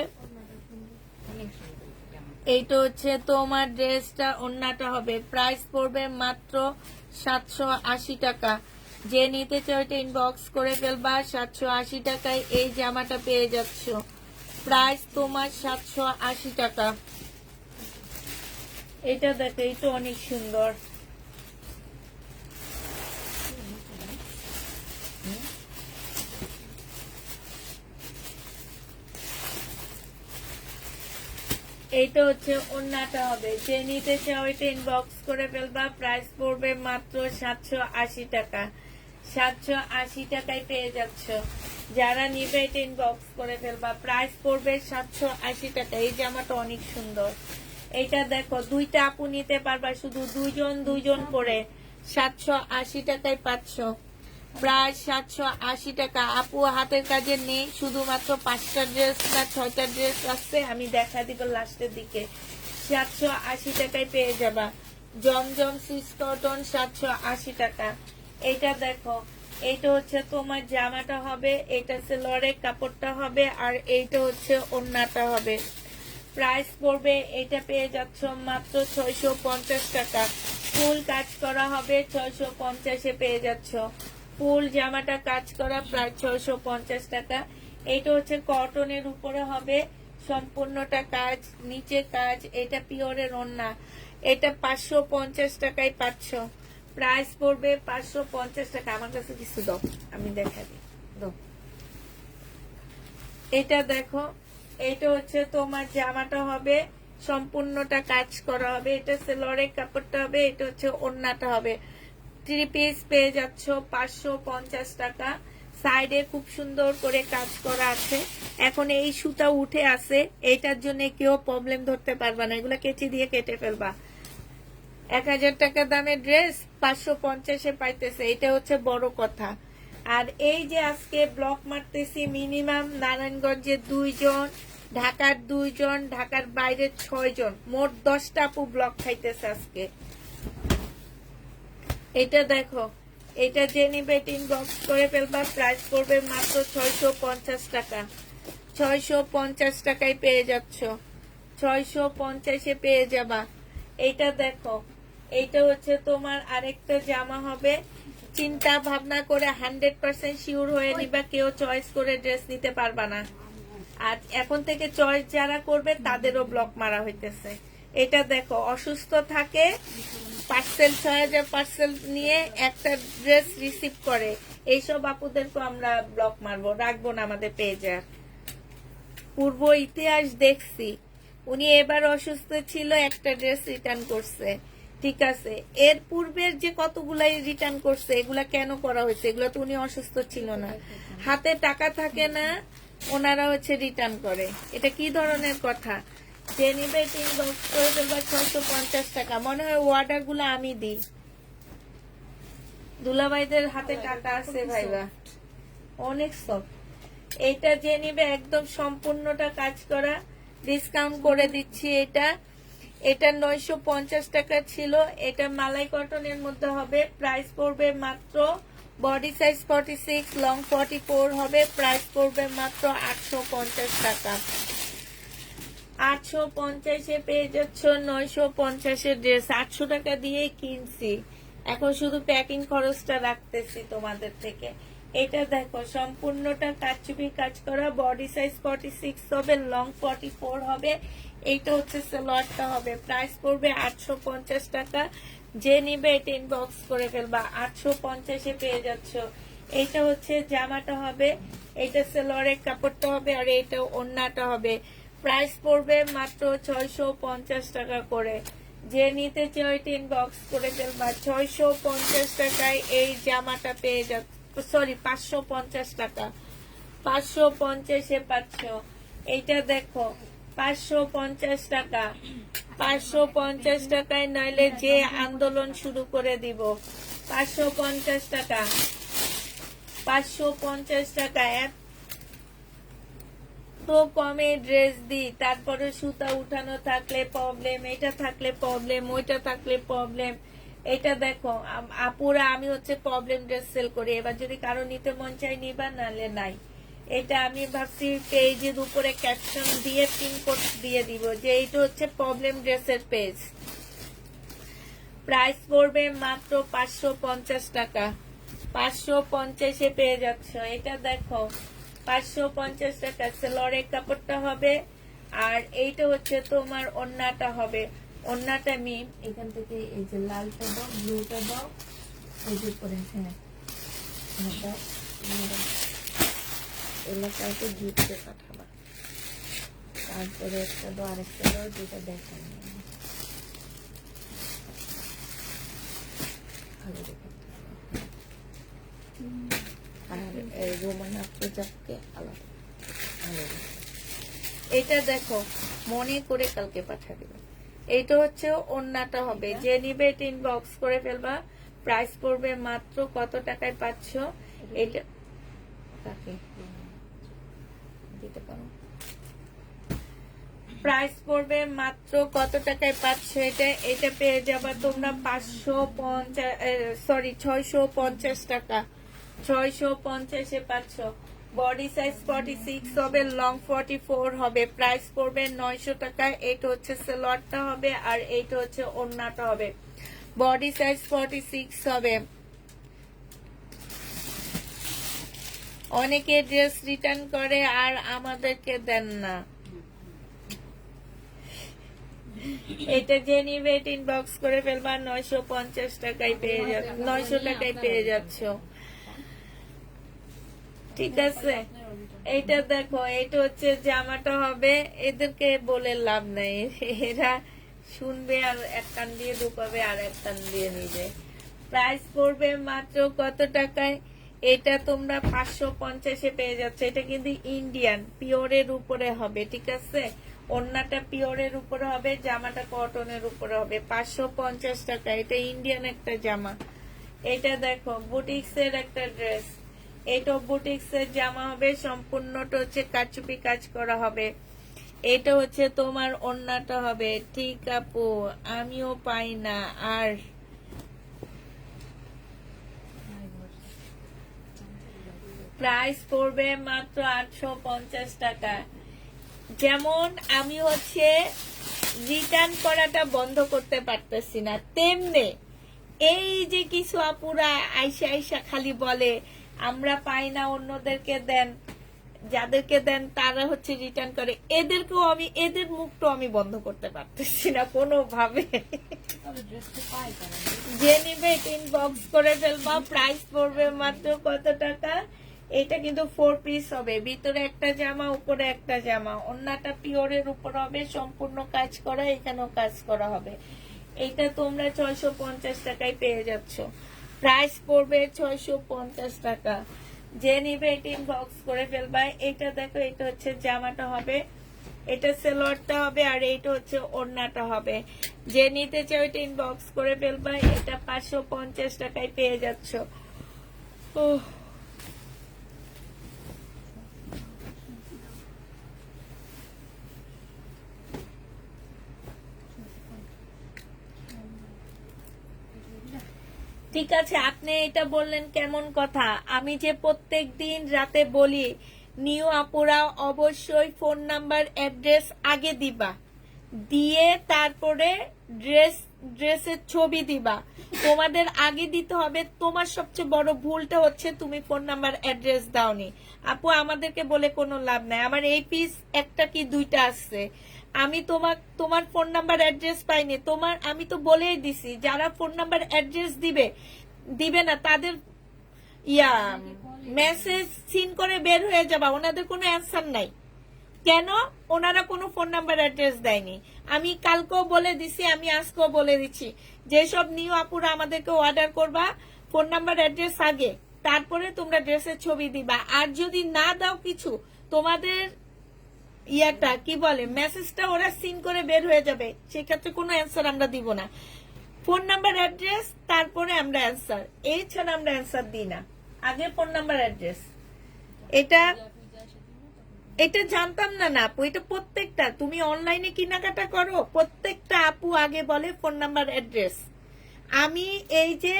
এইটা হচ্ছে তোমার ড্রেসটা, ওড়নাটা হবে। প্রাইস পড়বে মাত্র 780 টাকা। যে নিতে চাও এটা ইনবক্স করে ফেলবা। 780 টাকায় এই জামাটা পেয়ে যাচ্ছ। প্রাইস তোমার 780 টাকা। এটা দেখো, এটা অনেক সুন্দর। এইটা হচ্ছে ওড়নাটা হবে। যে নিতে চাও এটা ইনবক্স করে ফেলবা। প্রাইস পড়বে মাত্র 780 টাকা। 780 টাকায় পেয়ে যাচ্ছ। যারা নিবে এটা ইনবক্স করে ফেলবা। প্রাইস পড়বে 780 টাকা। এই জামাটা অনেক সুন্দর। এইটা দেখো, দুইটা আপু নিতে পারবা, শুধু দুইজন করে 780 টাকায় পাচ্ছ। প্রায় 780 টাকা। আপু হাতের কাজে নেই, শুধুমাত্র 5টা ড্রেস না 6টা ড্রেস আসছে, আমি দেখা দিব লাস্টের দিকে। 780 টাকায় পেয়ে যাবা। জমজম সুইস কটন 780 টাকা। এইটা দেখো, এইটা হচ্ছে তোমার জামাটা হবে, এটা সেলোয়ারের কাপড়টা হবে, আর এইটা হচ্ছে ওড়নাটা হবে। প্রাইস পড়বে, এটা পেয়ে যাচ্ছ মাত্র 650 টাকা। ফুল কাজ করা হবে, 650-এ পেয়ে যাচ্ছ। ফুল জামাটা কাজ করা প্রায় 650 টাকা। এটা হচ্ছে কটনের উপরে হবে, সম্পূর্ণটা কাজ, নিচে কাজ। এটা পিওরের ওড়না। এটা 550 টাকায় পাচ্ছ। প্রাইস পড়বে 550 টাকা। আমার কাছে কিছু দাও, আমি দেখা দিই। দাও, এটা দেখো, এটা হচ্ছে তোমার জামাটা হবে, সম্পূর্ণটা কাজ করা হবে। এটা সেলোয়ারের কাপড়টা হবে, এটা হচ্ছে ওড়নাটা হবে। 3 পিস পেয়ে যাচ্ছ 550 টাকা। সাইডে খুব সুন্দর করে কাজ করা আছে। এখন এই সুতা উঠে আছে, এইটার জন্য কেউ প্রবলেম ধরতে পারবা না, এগুলা কেচি দিয়ে কেটে ফেলবা। 1000 টাকা দামের ড্রেস 550-এ পাইতেছে, এটা হচ্ছে বড় কথা। আর এই যে আজকে ব্লক মারতেছি, মিনিমাম নারায়ণগঞ্জে 2 জন, ঢাকার 2 জন, ঢাকার বাইরে 6 জন, মোট 10টা আপু ব্লক খাইতেছে আজকে। এটা দেখো, এটা যে নিবে ইনবক্স করে ফেলবা, প্রাইস পড়বে মাত্র 650 টাকা। 650 টাকায় পেয়ে যাচ্ছ, 650-এ পেয়ে যাবা। এইটা দেখো, এইটা হচ্ছে তোমার আরেকটা জামা হবে। চিন্তা ভাবনা করে 100% শিওর হয়ে নিবা, কেউ চয়েস করে ড্রেস নিতে পারবা না। আর এখন থেকে চয়েস যারা করবে তাদেরও ব্লক মারা হইতেছে। এটা দেখো, অসুস্থ থাকে, পার্সেল 6000 পার্সেল নিয়ে একটা ড্রেস রিসিভ করে, এইসব আপুদেরকে আমরা ব্লক মারবো, রাখবো না আমাদের পেজে। পূর্ব ইতিহাস দেখছি, উনি এবার অসুস্থ ছিল, একটা ড্রেস রিটার্ন করছে, ঠিক আছে। এর পূর্বের যে কতগুলাই রিটার্ন করছে, এগুলা কেন করা হয়েছে? এগুলা তো উনি অসুস্থ ছিল না, হাতে টাকা থাকে না, ওনারা হচ্ছে রিটার্ন করে। এটা কি ধরনের কথা? যে নিবে ইনবক্স করে দেবা 650 টাকা। মনে হয় অর্ডার গুলো আমি দিই, দুলাভাইদের হাতে টাকা আছে ভাইবা, অনেক সফট। এইটা যে নিবে একদম সম্পূর্ণটা কাজ করা, ডিসকাউন্ট করে দিচ্ছি। এটা 950 টাকা ছিল, এটা মালাই কটনের মধ্যে হবে, প্রাইস পড়বে মাত্র, বডি সাইজ 46, লং 44 হবে, প্রাইস পড়বে মাত্র 850 টাকা। 850-এ পেয়ে যাচ্ছ 950-এর ড্রেস। 800 টাকা দিয়ে কিনছি, এখন শুধু প্যাকিং খরচটা রাখতেছি তোমাদের থেকে। এটা দেখো, সম্পূর্ণটা কাচুপি কাজ করা, বডি সাইজ 46 হবে, লং 44 হবে। এইটা হচ্ছে সালোয়ারটা হবে, প্রাইস পড়বে 850 টাকা। যে নিবে এটা ইনবক্স করে ফেলবা, 850-এ পেয়ে যাচ্ছ। এইটা হচ্ছে জামাটা হবে, এইটা সালোয়ারের কাপড়টা হবে, আর এইটা ওড়নাটা হবে। প্রাইস পড়বে মাত্র 650 টাকা করে। যে নিতে চাও এটা ইনবক্স করে ফেলবা। 650 টাকায় এই জামাটা পেয়ে যাচ্ছ, সরি 550 টাকা, 550-এ পাচ্ছ। এইটা দেখো, 550 টাকা, 550 টাকায়, নইলে যে আন্দোলন শুরু করে দিব। 550 টাকা, 550 টাকা। তো কমে ড্রেস দিই, তারপরে সুতা উঠানো থাকলে প্রবলেম, এটা থাকলে প্রবলেম, ওইটা থাকলে প্রবলেম। এটা দেখো আপুরা, আমি হচ্ছে প্রবলেম ড্রেস সেল করি। এবার যদি কারো নিতে মন চাই নিবা, নালে নাই। এটা আমি ভাবছি পেজের উপরে ক্যাপশন দিয়ে পিন কোড দিয়ে দিব যে এইটা হচ্ছে প্রবলেম ড্রেসের পেজ। প্রাইস পড়বে মাত্র 550 টাকা, 550-এ পেয়ে যাচ্ছ। এটা দেখো, 550 টাকা সেলরের কাপড়টা হবে, আর এইটা হচ্ছে তোমার ওড়নাটা হবে। ওড়নাটা আমি এখান থেকে এই যে লালটা দাও, ব্লুটা দাও, এই যে করে এলাকাতে গিফটে পাঠাবা। তারপরে একটা দাও, আরেকটা দাও, যেটা দেখাই ভালো দেখে। আর রোমান আপকে আলাদা। এটা দেখো, মনে করে কালকে পাঠিয়ে দিবে। এইটা হচ্ছে ওড়নাটা হবে, যে নিবে এটা ইনবক্স করে ফেলবা। প্রাইস পড়বে মাত্র, কত টাকায় পাচ্ছ এটা? দিতে পারো, প্রাইস পড়বে মাত্র কত টাকায় পাচ্ছ এটা? এটা পেয়ে যাবা তোমরা 650 টাকা, 650-এ পাচ্ছ। বডি সাইজ 46 হবে, লং 44 হবে, প্রাইস পড়বে 900 টাকা। এটা হচ্ছে সালোয়ারটা হবে, আর এইটা হচ্ছে ওড়নাটা হবে। বডি সাইজ 46 হবে। অনেকে ড্রেস রিটার্ন করে আর আমাদেরকে দেন না। এটা যে নিবে এটা ইনবক্স করে ফেলবা, 950 টাকায় পেয়ে যাচ্ছ, 900 টাকায় পেয়ে যাচ্ছ, ঠিক আছে। এইটা দেখো, এটা হচ্ছে জামাটা হবে। এদেরকে বলে লাভ নাই, এরা শুনবে আর এক কান দিয়ে ঢুকাবে আর এক কান দিয়ে নিবে। প্রাইস পড়বে মাত্র কত টাকায়? এটা তোমরা 550-এ পেয়ে যাচ্ছে। এটা কিন্তু ইন্ডিয়ান পিওরের উপরে হবে, ঠিক আছে। ওড়নাটা পিওরের উপরে হবে, জামাটা কটনের উপরে হবে। 550 টাকা, এটা ইন্ডিয়ান একটা জামা। এটা দেখো, বুটিক্স এর একটা ড্রেস। এটা বুটিক্স এর জামা হবে, সম্পূর্ণটা হচ্ছে কাচুপি কাজ করা হবে। এটা হচ্ছে তোমার ওড়নাটা হবে। ঠিক আপু, আমিও পাই না আর প্রাইস পড়বে মাত্র 850 টাকা। যেমন আমি হচ্ছে রিটার্ন করাটা বন্ধ করতে পারতেছি না, তেমনি এই যে কিছু আপুরা আইসা আইসা খালি বলে আমরা পাই না, অন্যদেরকে দেন, যাদেরকে দেন তারা হচ্ছে রিটার্ন করে, এদেরকেও আমি, এদের মুখটাও আমি বন্ধ করতে পারতেছি না কোনোভাবে। তবে ড্রেস তো পাই তারা। যে নিবে ইনবক্স করে ফেলবা। প্রাইস পড়বে মাত্র কত টাকা? এটা কিন্তু 4 পিস হবে, ভিতরে একটা জামা, উপরে একটা জামা, ওন্নাটা পিওরের উপর হবে, সম্পূর্ণ কাজ করা, এখানেও কাজ করা হবে। এটা তোমরা 650 টাকায় পেয়ে যাচ্ছ। প্রাইস পড়বে 650 টাকা। যে নিবে এটা ইনবক্স করে ফেলবা। এটা দেখো, এটা হচ্ছে জামাটা হবে, এটা সেলোয়ারটা হবে, আর এইটা হচ্ছে ওড়নাটা হবে। যে নিতে চাও এটা ইনবক্স করে ফেলবা। এটা 550 টাকায় পেয়ে যাচ্ছ। ওহ, ঠিক আছে, আপনি এটা বললেন কেমন কথা? আমি যে প্রত্যেক দিন রাতে বলি নিউ আপুরা অবশ্যই ফোন নাম্বার অ্যাড্রেস আগে দিবা, দিয়ে তারপরে ড্রেসের ছবি দিবা। তোমাদের আগে দিতে হবে। তোমার সবচেয়ে বড় ভুলটা হচ্ছে তুমি ফোন নাম্বার অ্যাড্রেস দাওনি। আপু আমাদেরকে বলে কোনো লাভ নাই, আমার এই পিস একটা কি দুইটা আসছে, আমি তোমার ফোন নাম্বার অ্যাড্রেস পাইনি। আমি তো বলেই দিছি, যারা ফোন নাম্বার অ্যাড্রেস দিবে না তাদের মেসেজ সিন করে বের হয়ে যাবা, ওনাদের কোনো অ্যান্সার নাই। কেন? ওনারা কোনো ফোন নাম্বার অ্যাড্রেস দেয়নি। আমি কালকেও বলে দিছি, আমি আজকেও বলে দিচ্ছি, যেসব নিউ আপুরা আমাদেরকে অর্ডার করবা ফোন নাম্বার অ্যাড্রেস আগে, তারপরে তোমরা ড্রেসের ছবি দিবা। আর যদি না দাও কিছু, তোমাদের ইয়াটা কি বলে, মেসেজটা ওরা সিন করে বের হয়ে যাবে, সেক্ষেত্রে কোনো অ্যান্সার আমরা দিব না। ফোন নাম্বার অ্যাড্রেস, তারপরে আমরা অ্যান্সার, এই ছাড়া আমরা অ্যান্সার দিই না, আগে ফোন নাম্বার অ্যাড্রেস। এটা জানতাম না আপু, এটা প্রত্যেকটা, তুমি অনলাইনে কেনাকাটা করো, প্রত্যেকটা আপু আগে বলে ফোন নাম্বার অ্যাড্রেস। আমি এই যে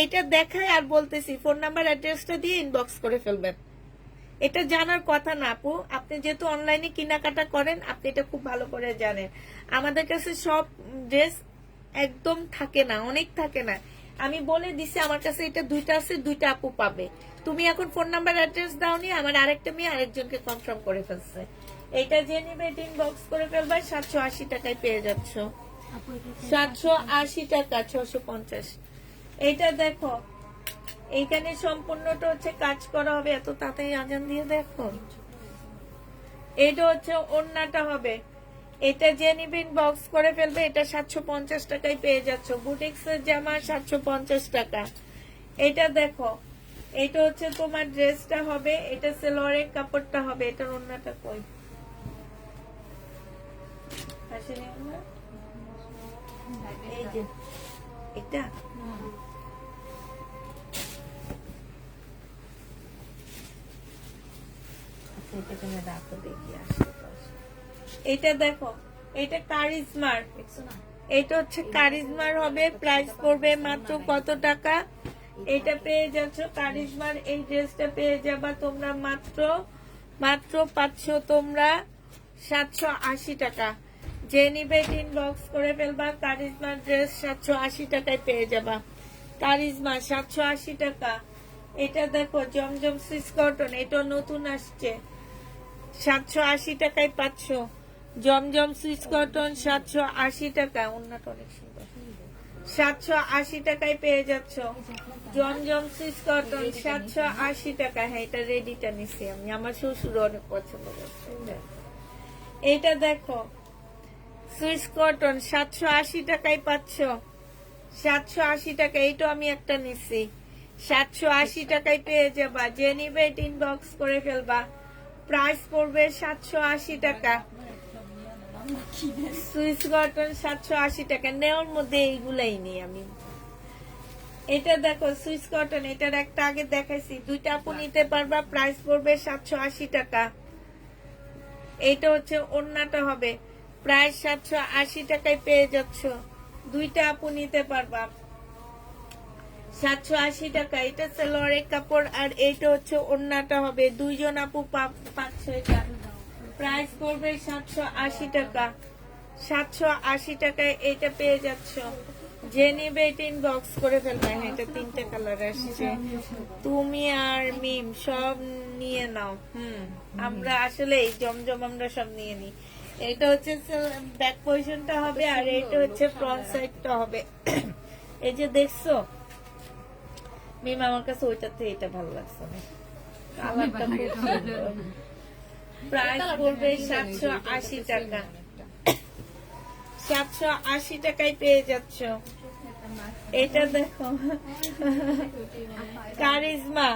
এটা দেখাই আর বলতেছি ফোন নাম্বার অ্যাড্রেসটা দিয়ে ইনবক্স করে ফেলবেন। এটা জানার কথা না আপু, আপনি যেহেতু অনলাইনে কেনাকাটা করেন আপনি এটা খুব ভালো করে জানেন। আমাদের কাছে সব ড্রেস একদম থাকে না, অনেক থাকে না। আমি বলে দিছি আমার কাছে এটা দুইটা আছে, দুইটা আপু পাবে। তুমি এখন ফোন নাম্বার অ্যাড্রেস দাওনি, আমার আরেকটা মেয়ে আরেকজনকে কনফার্ম করে ফেলছে। এটা যে নিবে এটা ইনবক্স করে ফেলবা। 780 টাকায় পেয়ে যাচ্ছ। 780 টাকা, 650। এটা দেখো, এইখানে সম্পূর্ণটা হচ্ছে কাজ করা হবে। এত তাড়াতাড়ি আজান দিয়ে দেখো। এটা হচ্ছে ওড়নাটা হবে, এটা যে নিবে ইনবক্স করে ফেলবে। এটা 750 টাকায় পেয়ে যাচ্ছ। বুটিক্সের জামা 750 টাকা। এটা দেখো, এটা হচ্ছে তোমার ড্রেসটা হবে, এটা সেলোয়ারের কাপড়টা হবে। এটার ওড়নাটা কই? আসেনি ওড়না? এই যে এটা এটা দেখো, এটা কারিজমার, এটা হচ্ছে কারিজমার হবে। প্রাইস পড়বে মাত্র কত টাকা? এটা পেয়ে যাচ্ছ কারিজমার, এই ড্রেসটা পেয়ে যাবা তোমরা মাত্র পাচ্ছ তোমরা 780 টাকা। যে নিবে ইনবক্স করে ফেলবা। কারিজমার ড্রেস 780 টাকায় পেয়ে যাবা। কারিজমা 780 টাকা। এটা দেখো জমজম সুইস কটন, এটা নতুন আসছে, 780 টাকায় পাচ্ছ। জমজম সুইস কটন 780 টাকা। অন্যটা অনেক সুন্দর, 780 টাকায় পেয়ে যাচ্ছ। জমজম সুইস কটন 780 টাকা। হ্যাঁ, এটা রেডিটা নিছি আমি, আমার শ্বশুর অনেক পছন্দ করছে। এটা দেখো সুইস কটন 780 টাকায় পাচ্ছ। 780 টাকা। এইটা আমি একটা নিছি, 780 টাকায় পেয়ে যাবা। যে নিবে এটা ইনবক্স করে ফেলবা। প্রাইস পড়বে 780 টাকা। সুইস কটন 780 টাকা। নেওয়ার মধ্যে এইগুলাই নেই আমি। এটা দেখো সুইস কটন, এটার একটা আগে দেখাইছি, দুইটা আপু নিতে পারবা। প্রাইস পড়বে 780 টাকা। এইটা হচ্ছে ওড়নাটা হবে, প্রাইস 780 টাকায় পেয়ে যাচ্ছ। দুইটা আপু নিতে পারবা। 780 টাকা। এটা সালোয়ারের কাপড় আর এইটা হচ্ছে ওড়নাটা হবে। দুইজন আপু পাচ্ছে এটা। প্রাইস পড়বে 780 টাকা। 780 টাকায় এটা পেয়ে যাচ্ছ। যে নিবে এটা ইনবক্স করে ফেলবে। হ্যাঁ, এটা 3টে কালার আসছে। তুমি আর মিম সব নিয়ে নাও। আমরা আসলে এই জমজম আমরা সব নিয়ে নিই। এটা হচ্ছে ব্যাক পজিশনটা হবে আর এটা হচ্ছে ফ্রন্ট সাইডটা হবে। এই যে দেখছো মিম, আমার কাছে ওইটাতে এটা ভালো লাগছে না, কালারটা খুব সুন্দর। প্রাইস পড়বে 780 টাকা। 780 টাকায় পেয়ে যাচ্ছ। এটা দেখো কারিজমা,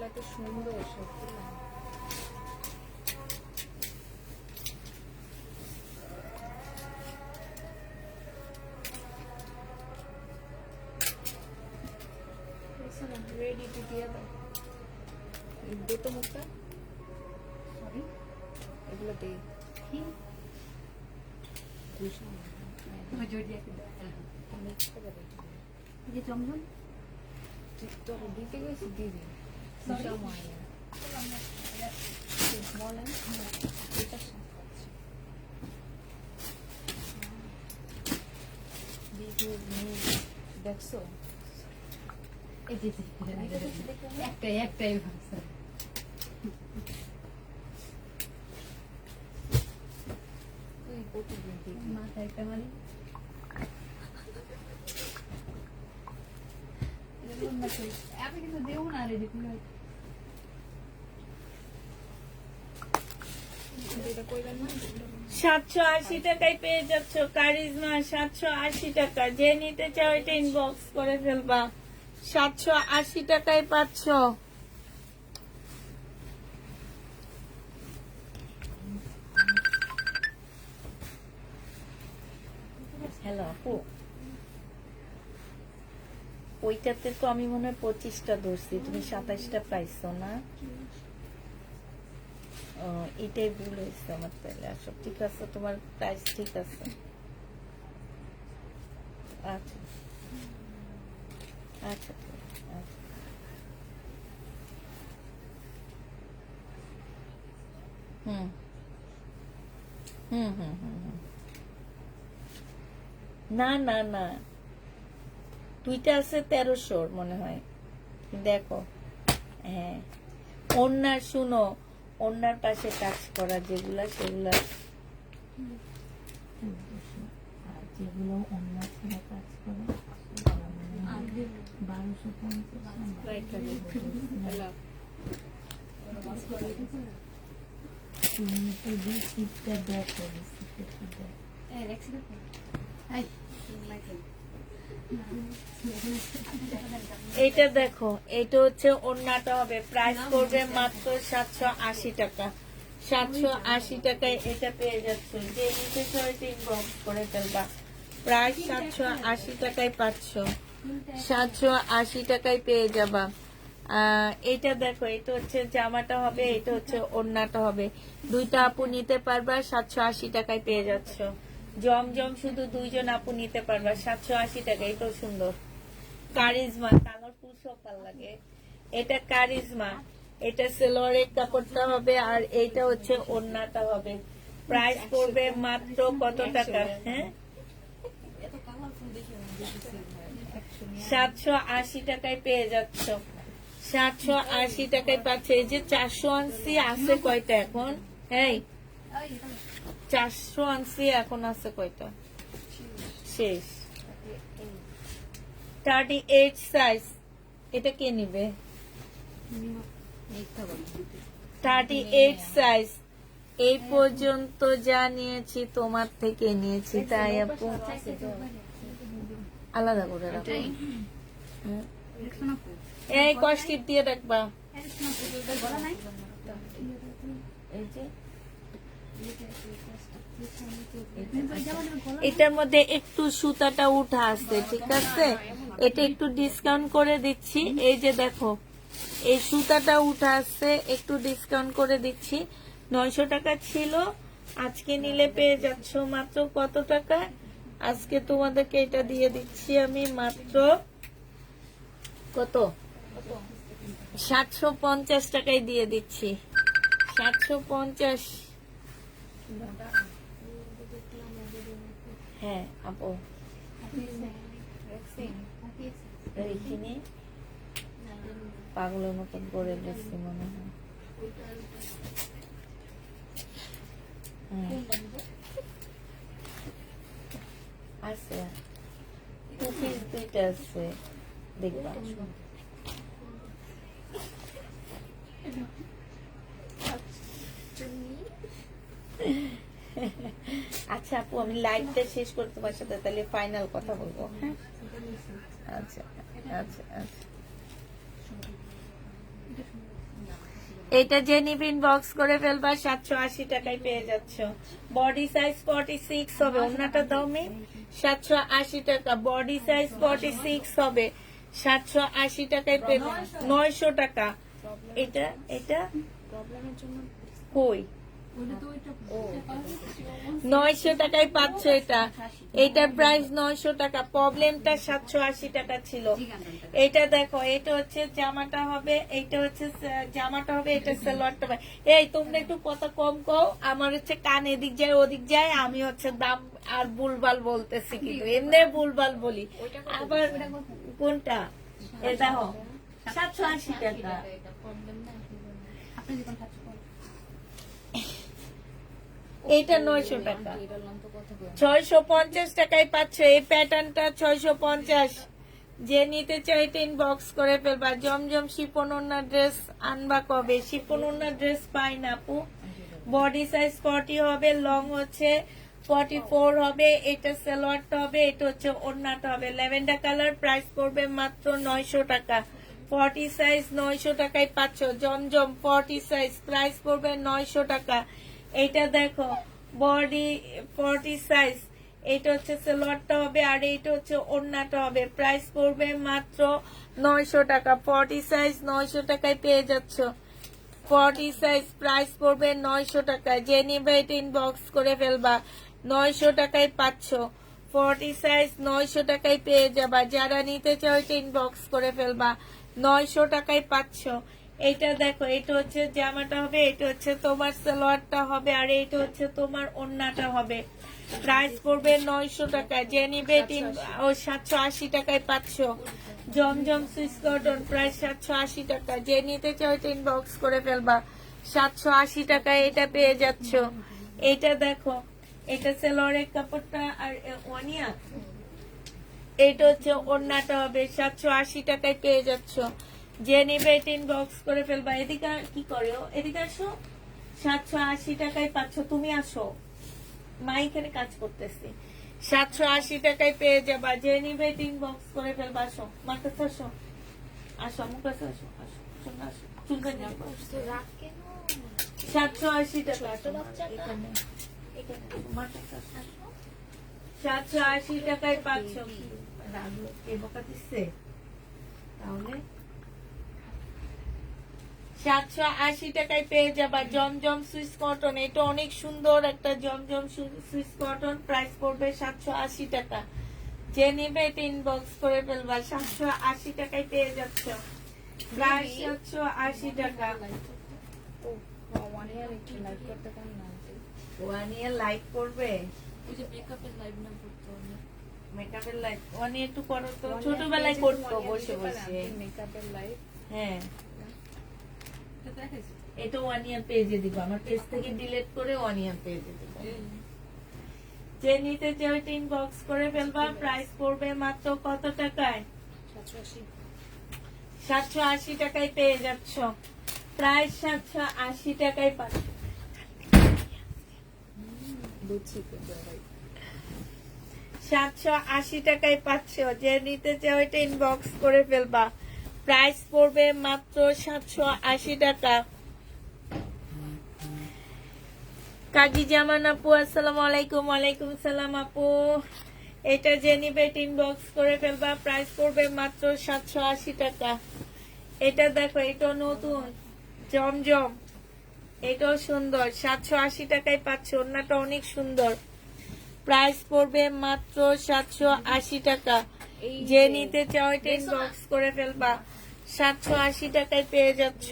এত সুন্দর সত্যি। রেডি টু দিয়ে দাও। দে তো মুখটা। সরি এগুলো দে। কি তুমি জোর দিয়ে এই যে জমজম তো দিতে গেছি দিদি। বলেন এটা দেখছো এই যে একটাই ভাবছে তুই প্রতিদিন দিদি মাথা একটা মারি আমি কিন্তু দেবো না রেডি করে 780 টাকায় পেয়ে যাচ্ছ কারিজমা। 780 টাকা। যে নিতে চাও এটা ইনবক্স করে ফেলবা। 780 টাকায় পাচ্ছ। হ্যালো আপু, ওইটাতে তো আমি মনে হয় 25টা ধরছি, তুমি 27টা পাইছো না? এটাই ভুল হয়েছে আমার। তাহলে আসো, ঠিক আছে, তোমার প্রাইস ঠিক আছে। আচ্ছা আচ্ছা ঠিক আছে, আচ্ছা। হুম হুম হুম হুম হুম। না না না, দুইটা আছে 1300 মনে হয়। দেখো, হ্যাঁ, ওড়নার শুনো, ওড়নার পাশে কাজ করা যেগুলা সেগুলা, আর যেগুলো ওড়নার ছাড়া কাজ করে 1250। এটা দেখো, এটা হচ্ছে ওড়নাটা হবে। প্রাইস পড়বে মাত্র 780 টাকা। 780 টাকায় এটা পেয়ে যাচ্ছ। যে নিতে চাও এটা ইনবক্স করে ফেলবা। প্রাইস 780 টাকায় পাচ্ছ। 780 টাকায় পেয়ে যাবা। এটা দেখো, এটা হচ্ছে জামাটা হবে, এটা হচ্ছে ওড়নাটা হবে। দুইটা আপু নিতে পারবা, 780 টাকায় পেয়ে যাচ্ছ। জমজম শুধু দুইজন আপু নিতে পারবা, 780 টাকা। এটাও সুন্দর। কারিজমা, কালারফুল সব ভালো লাগে। এটা কারিজমা, এটা সেলোয়ারের কাপড়টা হবে আর এইটা হচ্ছে ওড়নাটা হবে। প্রাইস পড়বে মাত্র কত টাকা? হ্যাঁ, 780 টাকায় পেয়ে যাচ্ছ। 780 টাকায় পাচ্ছে। এই যে 400 আনছি আছে কয়টা এখন? এই 400 আনছি এখন আছে কয়টা? শেষ। 38 সাইজ। এটা কে নিবে? 38 সাইজ। এই পর্যন্ত যা নিয়েছি তোমার থেকে নিয়েছি, তাই আপু আলাদা করে রাখো। এই কষ্টিপ দিয়ে রাখবা। এই যে এটার মধ্যে একটু সুতাটা উঠা আছে, ঠিক আছে, এটা একটু ডিসকাউন্ট করে দিচ্ছি। এই যে দেখো, এই সুতাটা উঠা আছে, একটু ডিসকাউন্ট করে দিচ্ছি। 900 টাকা ছিল, আজকে নিলে পেয়ে যাচ্ছ মাত্র কত টাকা? আজকে তোমাদেরকে এটা দিয়ে দিচ্ছি আমি মাত্র কত? 750 টাকায় দিয়ে দিচ্ছি। 750। হ্যাঁ আপু এইখানে পাগলের মতন করে দিচ্ছি মনে হয়। আছে 2 পিস দুইটা আছে দেখবা। আচ্ছা আপু আমি লাইভটা শেষ করে তোমার সাথে তাহলে ফাইনাল কথা বলবো। হ্যাঁ আচ্ছা আচ্ছা আচ্ছা। এটা যে নিবিন বক্স করে ফেলবা 780 টাকায় পেয়ে যাচ্ছ। বডি সাইজ 46 হবে। ওনাটা দাও মে 780 টাকা। বডি সাইজ 46 হবে 780 টাকায় পেয়ে 900 টাকা। এটা এটা প্রবলেমের জন্য কই 900 টাকায় পাচ্ছ এটা। এটার প্রাইস 900 টাকা। প্রবলেমটা 780 টাকা ছিল। এটা দেখো এটা হচ্ছে জামাটা হবে, এটা হচ্ছে জামাটা হবে, এটা সালোয়ারটা হবে। এই তোমরা একটু কথা কম কও, আমার হচ্ছে কান এদিক যায় ওদিক যায়, আমি হচ্ছে দাম আর ভুলভাল বলতেছি, কিন্তু এমনি ভুলভাল বলি। আবার কোনটা? এটা হোক 780 টাকা। আপনি যখন খাচ্ছেন এইটা 900 টাকা। 650 টাকায় পাচ্ছ এই প্যাটার্নটা। 650। যে নিতে চাই ইনবক্স করে ফেলবা। জমজম শিফন ওড়না ড্রেস আনবা কবে? শিফন ওড়না ড্রেস পাই না আপু। বডি সাইজ 40 হবে, লং হচ্ছে 44 হবে। এটা সালোয়ারটা হবে, এটা হচ্ছে ওড়নাটা হবে ল্যাভেন্ডার কালার। প্রাইস পড়বে মাত্র 900 টাকা। 40 সাইজ 900 টাকায় পাচ্ছ। জমজম 40 সাইজ প্রাইস পড়বে 900 টাকা। এটা দেখো বডি 40 সাইজ, এটা হচ্ছে সালোয়ারটা হবে আর এটা হচ্ছে ওড়নাটা হবে। প্রাইস পড়বে মাত্র 900 টাকা। 40 সাইজ 900 টাকায় পেয়ে যাচ্ছ। 40 সাইজ প্রাইস পড়বে 900 টাকা। যে নিবে এটা ইনবক্স করে ফেলবা। 900 টাকায় পাচ্ছ। 40 সাইজ 900 টাকায় পেয়ে যাবা। যারা নিতে চাও এটা ইনবক্স করে ফেলবা। 900 টাকায় পাচ্ছ। এটা দেখো এটা হচ্ছে জামাটা হবে, এটা হচ্ছে তোমার সালোয়ারটা হবে আর এটা হচ্ছে তোমার ওড়নাটা হবে। প্রাইস পড়বে 900 টাকা। যে নিবে 780 টাকায় পাচ্ছ। জমজম সুইস কটন প্রাইস 780 টাকা। যে নিতে চাও এটা ইনবক্স করে ফেলবা। 780 টাকায় এটা পেয়ে যাচ্ছ। এটা দেখো এটা সালোয়ারের কাপড়টা আর ওয়ানিয়া, এটা হচ্ছে ওড়নাটা হবে। 780 টাকায় পেয়ে যাচ্ছ। যে নিবে এটা ইনবক্স করে ফেলবা। এদিকে কি করে এদিকে আসো। 780 টাকায় পাচ্ছ। তুমি আসো, মা এখানে কাজ করতেছি। 780 টাকায় পেয়ে যাবা। যে নিবে এটা ইনবক্স করে ফেলবা। আসো মার কাছে আসো, আসো আমার কাছে আসো, আসো শোনো, আসো চুলবে না। 780 টাকা। এখানে এখানে মার কাছে আসো। 780 টাকায় পাচ্ছ। এ বকা দিচ্ছে তাহলে 780 টাকায় পেয়ে যাবা। জমজম সুইস কটন, এটা অনেক সুন্দর একটা জমজম সুইস কটন। প্রাইস পড়বে 780 টাকা। যে নেবে এটা ইনবক্স করে ফেলবা। 780 টাকায় পেয়ে যাচ্ছ। প্রাইস 780 টাকা। 1 ইয়ার একটু লাইভ করতে পারেন না? 1 ইয়ার লাইভ করবে? ওই যে মেকআপের লাইভ না করতে হবে। মেকআপের লাইভ 1 ইয়ার একটু করো তো। ছোটবেলায় করতো বসে বসে। মেকআপের লাইভ হ্যাঁ এটা দেখাইছি। এটা 1 ইয়ার পেজে দিব। আমার পেজ থেকে ডিলিট করে 1 ইয়ার পেজে দিব। যে নিতে চাও এটা ইনবক্স করে ফেলবা। প্রাইস পড়বে মাত্র কত টাকায়? 780। 780 টাকায় পেয়ে যাচ্ছ। প্রাইস 780 টাকায় পাচ্ছ। বুঝছি তো ভাই। 780 টাকায় পাচ্ছ। যে নিতে চাও এটা ইনবক্স করে ফেলবা। প্রাইস পড়বে মাত্র 780 টাকা। কাজী জামান আপু আসসালামু আলাইকুম। ওয়ালাইকুম সালাম আপু। এটা যে নিবে এটা ইনবক্স করে ফেলবা। প্রাইস পড়বে মাত্র 780 টাকা। এটা দেখো এটা নতুন জমজম, এটাও সুন্দর। 780 টাকায় পাচ্ছ। ওড়নাটা অনেক সুন্দর। প্রাইস পড়বে মাত্র 780 টাকা। এই যে নিতে চাও এটা ইনবক্স করে ফেলবা। 780 টাকায় পেয়ে যাচ্ছ।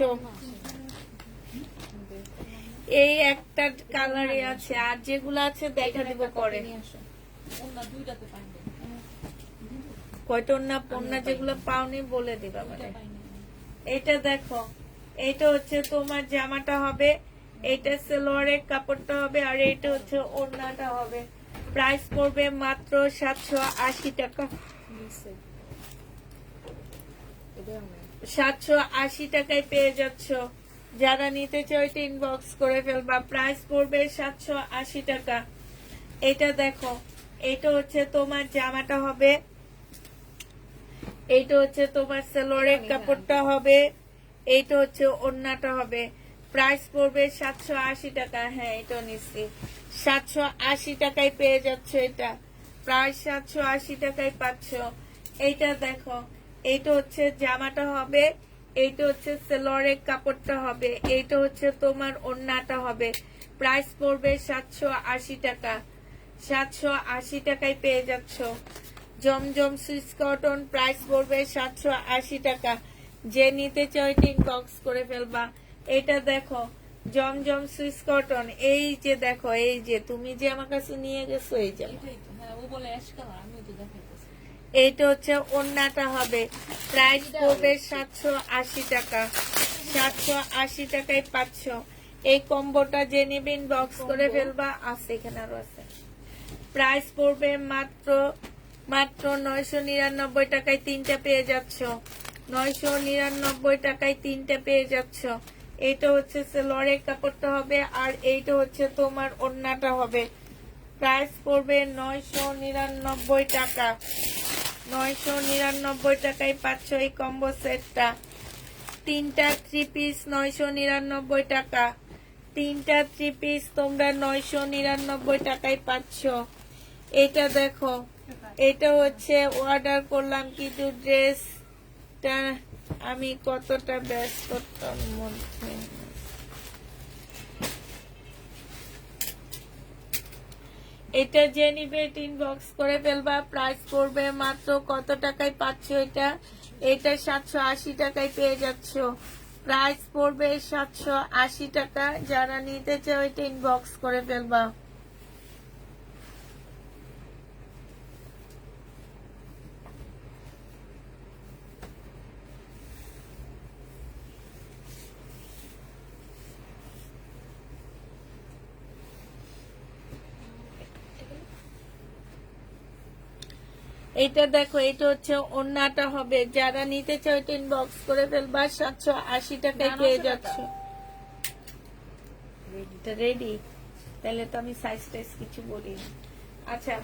এই একটা কালারে আছে, আর যেগুলো আছে দেখা দিব পরে। নিয়ে আসো ওনা দুইটাতে পাইনি কয়টা না পণ্য যেগুলো পাওনি বলে দিবা মানে। পাইনি এটা দেখো, এটা হচ্ছে তোমার জামাটা হবে, এটা সেলোয়ারের কাপড়টা হবে, আর এটা হচ্ছে ওড়নাটা হবে। প্রাইস পড়বে মাত্র 780 টাকা। 780 টাকায় পেয়ে যাচ্ছ। যারা নিতে চাও এটা ইনবক্স করে ফেলবা। প্রাইস পড়বে 780 টাকা। এটা দেখো, এটা হচ্ছে তোমার জামাটা হবে, এইটা হচ্ছে তোমার সেলোয়ারের কাপড়টা হবে, এইটা হচ্ছে ওড়নাটা হবে। প্রাইস পড়বে 780 টাকা। হ্যাঁ, এটা নিচ্ছি 780 টাকায় পেয়ে যাচ্ছ। এটা প্রায় 780 টাকায় পাচ্ছ। এইটা দেখো, এইটা হচ্ছে জামাটা হবে, এইটা হচ্ছে সেলোয়ারের কাপড়টা হবে, এইটা হচ্ছে তোমার ওড়নাটা হবে। প্রাইস পড়বে 780 টাকা। 780 টাকায় পেয়ে যাচ্ছ। জমজম সুইস কটন, প্রাইস পড়বে 780 টাকা। যে নিতে চাও এটা ইনবক্স করে ফেলবা। এটা দেখো, জমজম সুইস কটন, এই যে দেখো, এই যে তুমি যে আমার কাছে নিয়ে গেছো এই যে, এটাই তো হ্যাঁ ও বলে অ্যাশ কালার আমি তো দেখাইতেছি এইটা হচ্ছে ওড়নাটা হবে। প্রাইস পড়বে 780 টাকা। 780 টাকায় পাচ্ছ। এই কম্বোটা যে নেবে ইনবক্স করে ফেলবা। আছে এখানে আরো আছে। প্রাইস পড়বে মাত্র 999 টাকায় তিনটা পেয়ে যাচ্ছ। 999 টাকায় তিনটা পেয়ে যাচ্ছ। এইটা হচ্ছে সেলোয়ারের কাপড়টা হবে, আর এইটা হচ্ছে তোমার ওড়নাটা হবে। প্রাইস পড়বে 999 টাকা। 999 টাকায় পাচ্ছ এই কম্বো সেটটা। তিনটা 3 পিস 999 টাকা। তিনটা 3 পিস তোমরা 999 টাকায় পাচ্ছ। এটা দেখো, এটা হচ্ছে অর্ডার করলাম কিন্তু ড্রেসটা আমি কতটা ব্যস্ততার মধ্যে। এটা যে নিবে ইনবক্স করে ফেলবা। প্রাইস পড়বে মাত্র কত টাকায় পাচ্ছ এটা? এটা 780 টাকায় পেয়ে যাচ্ছ। প্রাইস পড়বে 780 টাকা। যারা নিতে চাও এটা ইনবক্স করে ফেলবা। এটা দেখো, এটা হচ্ছে ওড়নাটা হবে। যারা নিতে চাও এটা ইনবক্স করে ফেলবা। 780 টাকায় পেয়ে যাচ্ছ। রেডি? তাহলে তো আমি সাইজ টাইজ কিছু বলি না। আচ্ছা,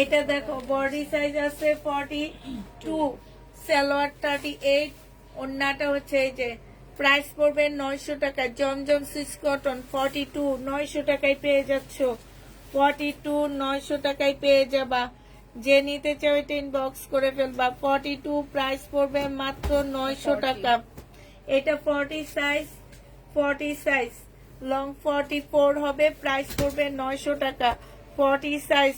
এটা দেখো, বডি সাইজ আছে 42, সালোয়ার 38, ওড়নাটা হচ্ছে এই যে। প্রাইস পড়বে 900 টাকা। জমজম সুইস কটন 42 900 টাকায় পেয়ে যাচ্ছ। 42 900 টাকায় পেয়ে যাবা। যে নিতে চাও এটা ইনবক্স করে ফেলবা। 42 প্রাইস পড়বে মাত্র 900 টাকা। এটা 40 সাইজ লং 44 হবে। প্রাইস পড়বে 900 টাকা। 40 সাইজ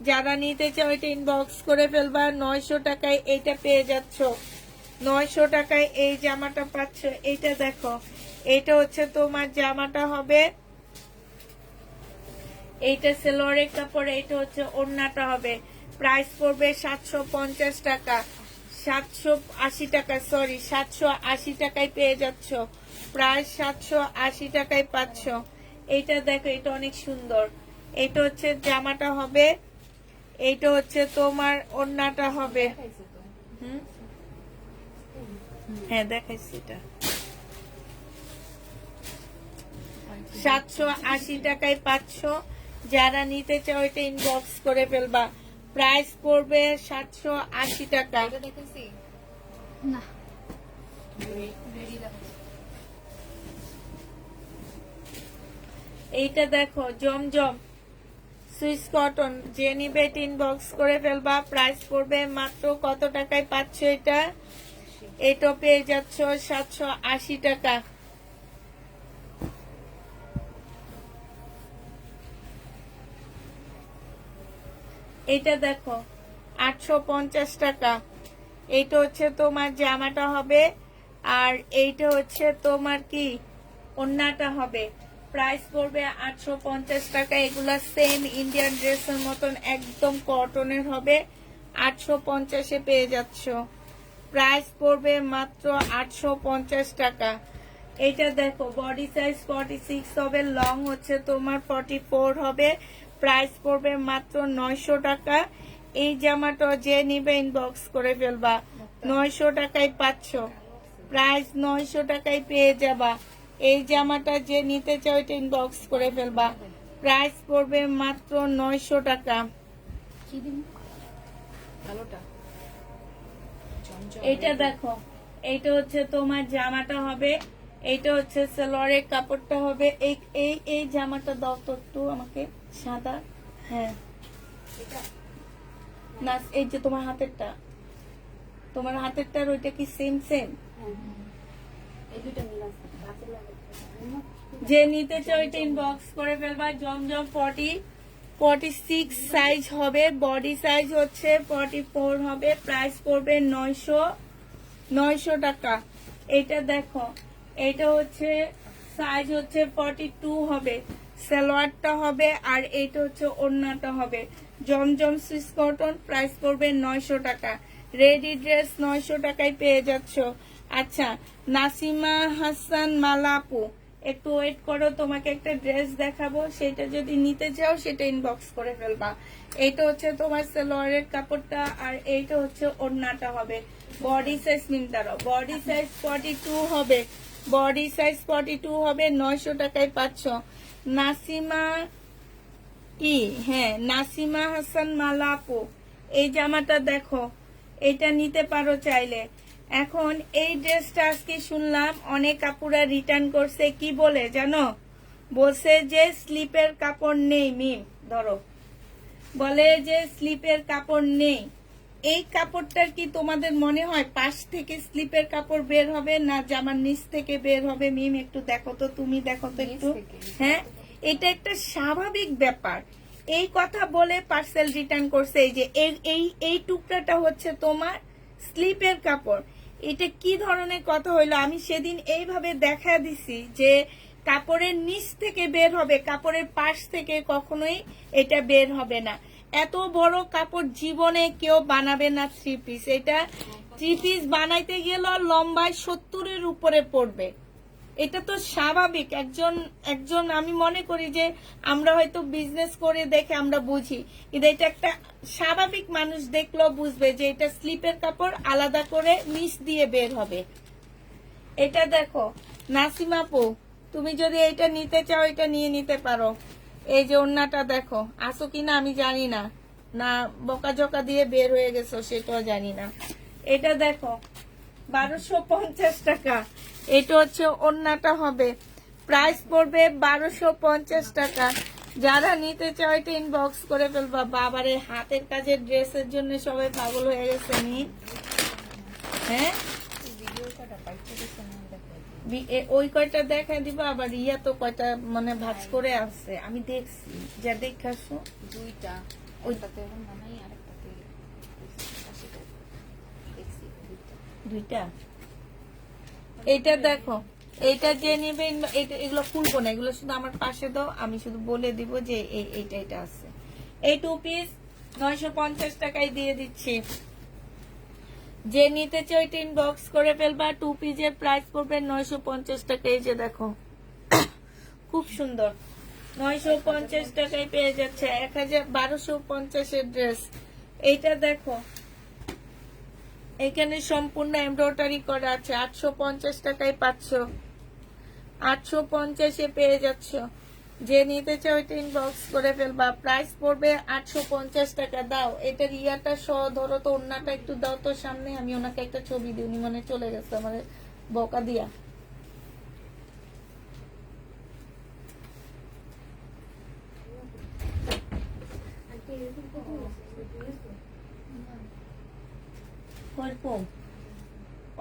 যারা নিতে চাও এটা ইনবক্স করে ফেলবা। 900 টাকায় এটা পেয়ে যাচ্ছ। 900 টাকায় এই জামাটা পাচ্ছ। এটা দেখো, এটা হচ্ছে তোমার জামাটা হবে, এইটা সেলোয়ারের কাপড়, এইটা হচ্ছে ওড়নাটা হবে। প্রাইস পড়বে 750 টাকা। 780 টাকা, সরি 780 টাকায় পেয়ে যাচ্ছ। প্রায় 780 টাকায় পাচ্ছ। এইটা দেখো, এটা অনেক সুন্দর। এইটা হচ্ছে জামাটা হবে, এইটা হচ্ছে তোমার ওড়নাটা হবে। হ্যাঁ, দেখাইছি। এটা 780 টাকায় পাচ্ছ। যারা নিতে চাও এটা ইনবক্স করে ফেলবা। প্রাইস পড়বে 780 টাকা। এটা দেখেছি না, রেডি দেখাচ্ছি এইটা দেখো, জমজম সুইস কটন, যে নিবে এটা ইনবক্স করে ফেলবা। প্রাইস পড়বে মাত্র কত টাকায় পাচ্ছ এটা? এটা পেয়ে যাচ্ছ 780 টাকা। এটা দেখো, 850 টাকা। এইটা হচ্ছে তোমার জামাটা হবে, আর এইটা হচ্ছে তোমার কি ওড়নাটা হবে। প্রাইস পড়বে 850 টাকা। এগুলা সেম ইন্ডিয়ান ড্রেসের মতন একদম কটনের হবে। 850-এ পেয়ে যাচ্ছ। প্রাইস পড়বে মাত্র 850 টাকা। এটা দেখো বডি সাইজ 46 হবে, লং হচ্ছে তোমার 44 হবে। প্রাইস পড়বে মাত্র 900 টাকা। এই জামাটা যে নিবে ইনবক্স করে ফেলবা, 900 টাকায় পাচ্ছ। প্রাইস 900 টাকায় পেয়ে যাবা। এই জামাটা যে নিতে চাও এটা ইনবক্স করে ফেলবা। প্রাইস পড়বে মাত্র 900 টাকা। কি দিন কালোটা এটা দেখো, এইটা হচ্ছে তোমার জামাটা হবে, এইটা হচ্ছে সালোয়ারের কাপড়টা হবে। এই এই এই জামাটা দাও তো একটু আমাকে, সাদা। হ্যাঁ না, এই যে তোমার হাতেরটা, তোমার হাতেরটার ওইটা কি সেম সেম? এই দুইটা মিল আছে কাছে লাগে যে নিতে চাও এটা ইনবক্স করে ফেলবা। জমজম 46 সাইজ হবে, বডি সাইজ হচ্ছে 44 হবে। প্রাইস পড়বে 900 টাকা। এটা দেখো, এটা হচ্ছে সাইজ হচ্ছে 42 হবে, সালোয়ারটা হবে, আর এইটা হচ্ছে ওড়নাটা হবে। জমজম সুইস কটন। প্রাইস পড়বে 900 টাকা। রেডি ড্রেস 900 টাকায় পেয়ে যাচ্ছ। আচ্ছা, নাসিমা হাসান মালা আপু, একটু ওয়েট করো, তোমাকে একটা ড্রেস দেখাবো, সেটা যদি নিতে চাও সেটা ইনবক্স করে ফেলবা। এইটা হচ্ছে তোমার সালোয়ারের কাপড়টা, আর এইটা হচ্ছে ওড়নাটা হবে। বডি সাইজ নিমতারো, বডি সাইজ 42 হবে, বডি সাইজ 42 হবে। 900 টাকায় পাচ্ছ। নাসিমা কি, হ্যাঁ নাসিমা হাসান মালা আপু, এই জামাটা দেখো, এটা নিতে পারো চাইলে। এখন এই ড্রেসটা আজকে শুনলাম অনেক আপুরা রিটার্ন করছে, কি বলে জানো? বলছে যে স্লিপের কাপড় নেই। মিম ধরো, বলে যে স্লিপের কাপড় নেই। এই কাপড়টার কি তোমাদের মনে হয় পাশ থেকে স্লিপের কাপড় বের হবে না জামার নিচ থেকে বের হবে? মিম একটু দেখো তো, তুমি দেখো তো একটু। হ্যাঁ, এটা একটা স্বাভাবিক ব্যাপার। এই কথা বলে পার্সেল রিটার্ন করছে। এই যে এই টুকরাটা হচ্ছে তোমার স্লিপের কাপড়। এটা কি ধরনের কথা হইলো? আমি সেদিন এইভাবে দেখা দিছি যে কাপড়ের নিচ থেকে বের হবে, কাপড়ের পাশ থেকে কখনোই এটা বের হবে না। এত বড় কাপড় জীবনে কেউ বানাবে না থ্রি পিস। এটা থ্রি পিস বানাইতে গেলে লম্বায় 70-এর উপরে পড়বে। এটা তো স্বাভাবিক। একজন আমি মনে করি যে আমরা হয়তো বিজনেস করে দেখে আমরা বুঝি, কিন্তু এটা একটা স্বাভাবিক মানুষ দেখলেও বুঝবে যে এটা স্লিপের কাপড়, আলাদা করে নিচ দিয়ে বের হবে। এটা দেখো নাসিমাপু, তুমি যদি এটা নিতে চাও এটা নিয়ে নিতে পারো। এই যে ওড়নাটা দেখো, আসো কিনা আমি জানি না, না বকাঝকা দিয়ে বের হয়ে গেছো সেটাও জানি না। এটা দেখো 1250 টাকা। এটা হচ্ছে ওড়নাটা হবে। প্রাইস পড়বে 1250 টাকা। যারা নিতে চাও এটা ইনবক্স করে ফেলবা। বাবারে, হাতের কাজের ড্রেসের জন্য সবাই পাগল হয়ে গেছে নি। হ্যাঁ, ওই কয়টা দেখা দিবা, আবার ইয়া তো কয়টা মানে ভাজ করে আসছে, আমি দেখছি, যা দেখাছো দুইটা, ওইটাতে এখন বানাই আর একটাতে দেখছি দুইটা। এইটা দেখো, এইটা যে নিবে এগুলো খুলবো না, এগুলো শুধু আমার পাশে দাও, আমি শুধু বলে দিব যে এইটা আছে। এই 2 পিস 950 টাকায় দিয়ে দিচ্ছি। যে নিতে চাই ওইটা ইনবক্স করে ফেলবা। 2 পিসের প্রাইস পড়বে 950 টাকা। এই যে দেখো, খুব সুন্দর, 950 টাকায় পেয়ে যাচ্ছে। 1250-এর ড্রেস। এইটা দেখো, এখানে সম্পূর্ণ এমব্রয়ডারি করা আছে। 850 টাকায় পাচ্ছ, 850-এ পেয়ে যাচ্ছ। যে নিতে চাও ওইটা ইনবক্স করে ফেলবা। প্রাইস পড়বে 850 টাকা। দাও এটার ইয়াটা সহ ধরো তো, ওড়নাটা একটু দাও তো সামনে, আমি ওনাকে একটা ছবি দিই, উনি মনে চলে গেছে আমার বকা দিয়া।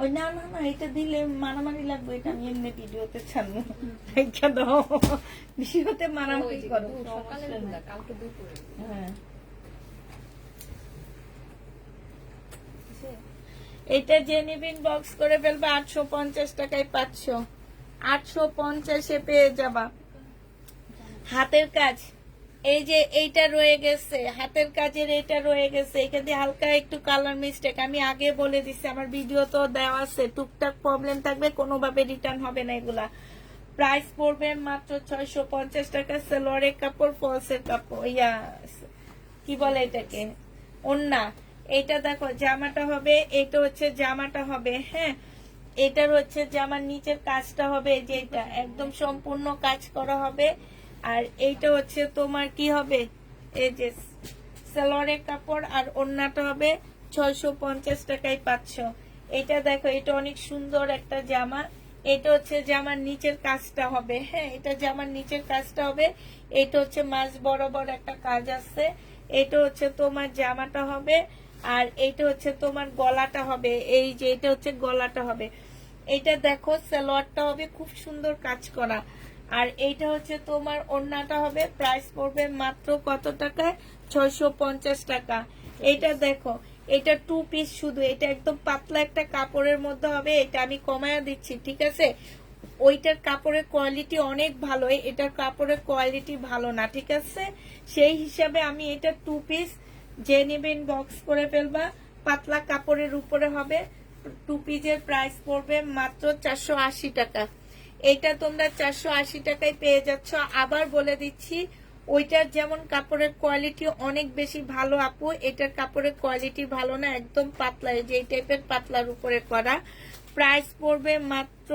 ওই না না না, এটা দিলে মারামারি লাগবে, এটা আমি এমনি ভিডিওতে ছাড়বো। দাও, ভিডিওতে মারামারি করো। সকালে কালকে দুপুরে। হ্যাঁ, এটা জেনিবিন বক্স করে ফেলবা 850 টাকায় 500, 850-এ পেয়ে যাবা। হাতের কাজ, এই যে এইটা রয়ে গেছে, হাতের কাজের এটা রয়ে গেছে, এখানে হালকা একটু কালার মিস্টেক, আমি আগে বলে দিচ্ছি, আমার ভিডিও তো দেওয়া আছে, টুকটাক প্রবলেম থাকবে, কোনোভাবে রিটার্ন হবে না এগুলা। প্রাইস পড়বে মাত্র 650 টাকা। সালোয়ারের কাপড়, ফলসের কাপড়, কি বলে এটাকে, ওন্না। এটা দেখো জামাটা হবে, এটা হচ্ছে জামাটা হবে, হ্যাঁ, এটার হচ্ছে জামার নিচের কাজটা হবে, যেটা একদম সম্পূর্ণ কাজ করা হবে। আর এইটা হচ্ছে তোমার কি হবে, এই যে সালোয়ারের কাপড়, আর ওন্নাটা হবে 650 টাকায় 500। এটা দেখো, এটা অনেক সুন্দর একটা জামা। এটা হচ্ছে জামার নিচের কাজটা হবে, হ্যাঁ, এটা জামার নিচের কাজটা হবে। এটা হচ্ছে মাঝ বরাবর একটা কাজ আছে। এটা হচ্ছে তোমার জামাটা হবে, আর এটা হচ্ছে তোমার গলাটা হবে, এই যে এটা হচ্ছে গলাটা হবে। এটা দেখো সালোয়ারটা হবে খুব সুন্দর কাজ করা, আর এইটা হচ্ছে তোমার ওড়নাটা হবে। প্রাইস পড়বে মাত্র কত টাকায়, 650 টাকা। এটা দেখো, এটা 2 পিস শুধু, এটা একদম পাতলা একটা কাপড়ের মধ্যে হবে, এটা আমি কমায়া দিচ্ছি, ঠিক আছে। ওইটার কাপড়ের কোয়ালিটি অনেক ভালো, এটার কাপড়ের কোয়ালিটি ভালো না, ঠিক আছে। সেই হিসাবে আমি এটা 2 পিস, যে নেবেন বক্স করে ফেলবা, পাতলা কাপড়ের উপরে হবে। 2 পিসের প্রাইস পড়বে মাত্র 480 টাকা। এটা তোমরা 480 টাকায় পেয়ে যাচ্ছ। আবার বলে দিচ্ছি, ওইটার যেমন কাপড়ের কোয়ালিটি অনেক বেশি ভালো আপু, এটার কাপড়ের কোয়ালিটি ভালো না, একদম পাতলা, যে এই টাইপের পাতলার উপরে করা। প্রাইস পড়বে মাত্র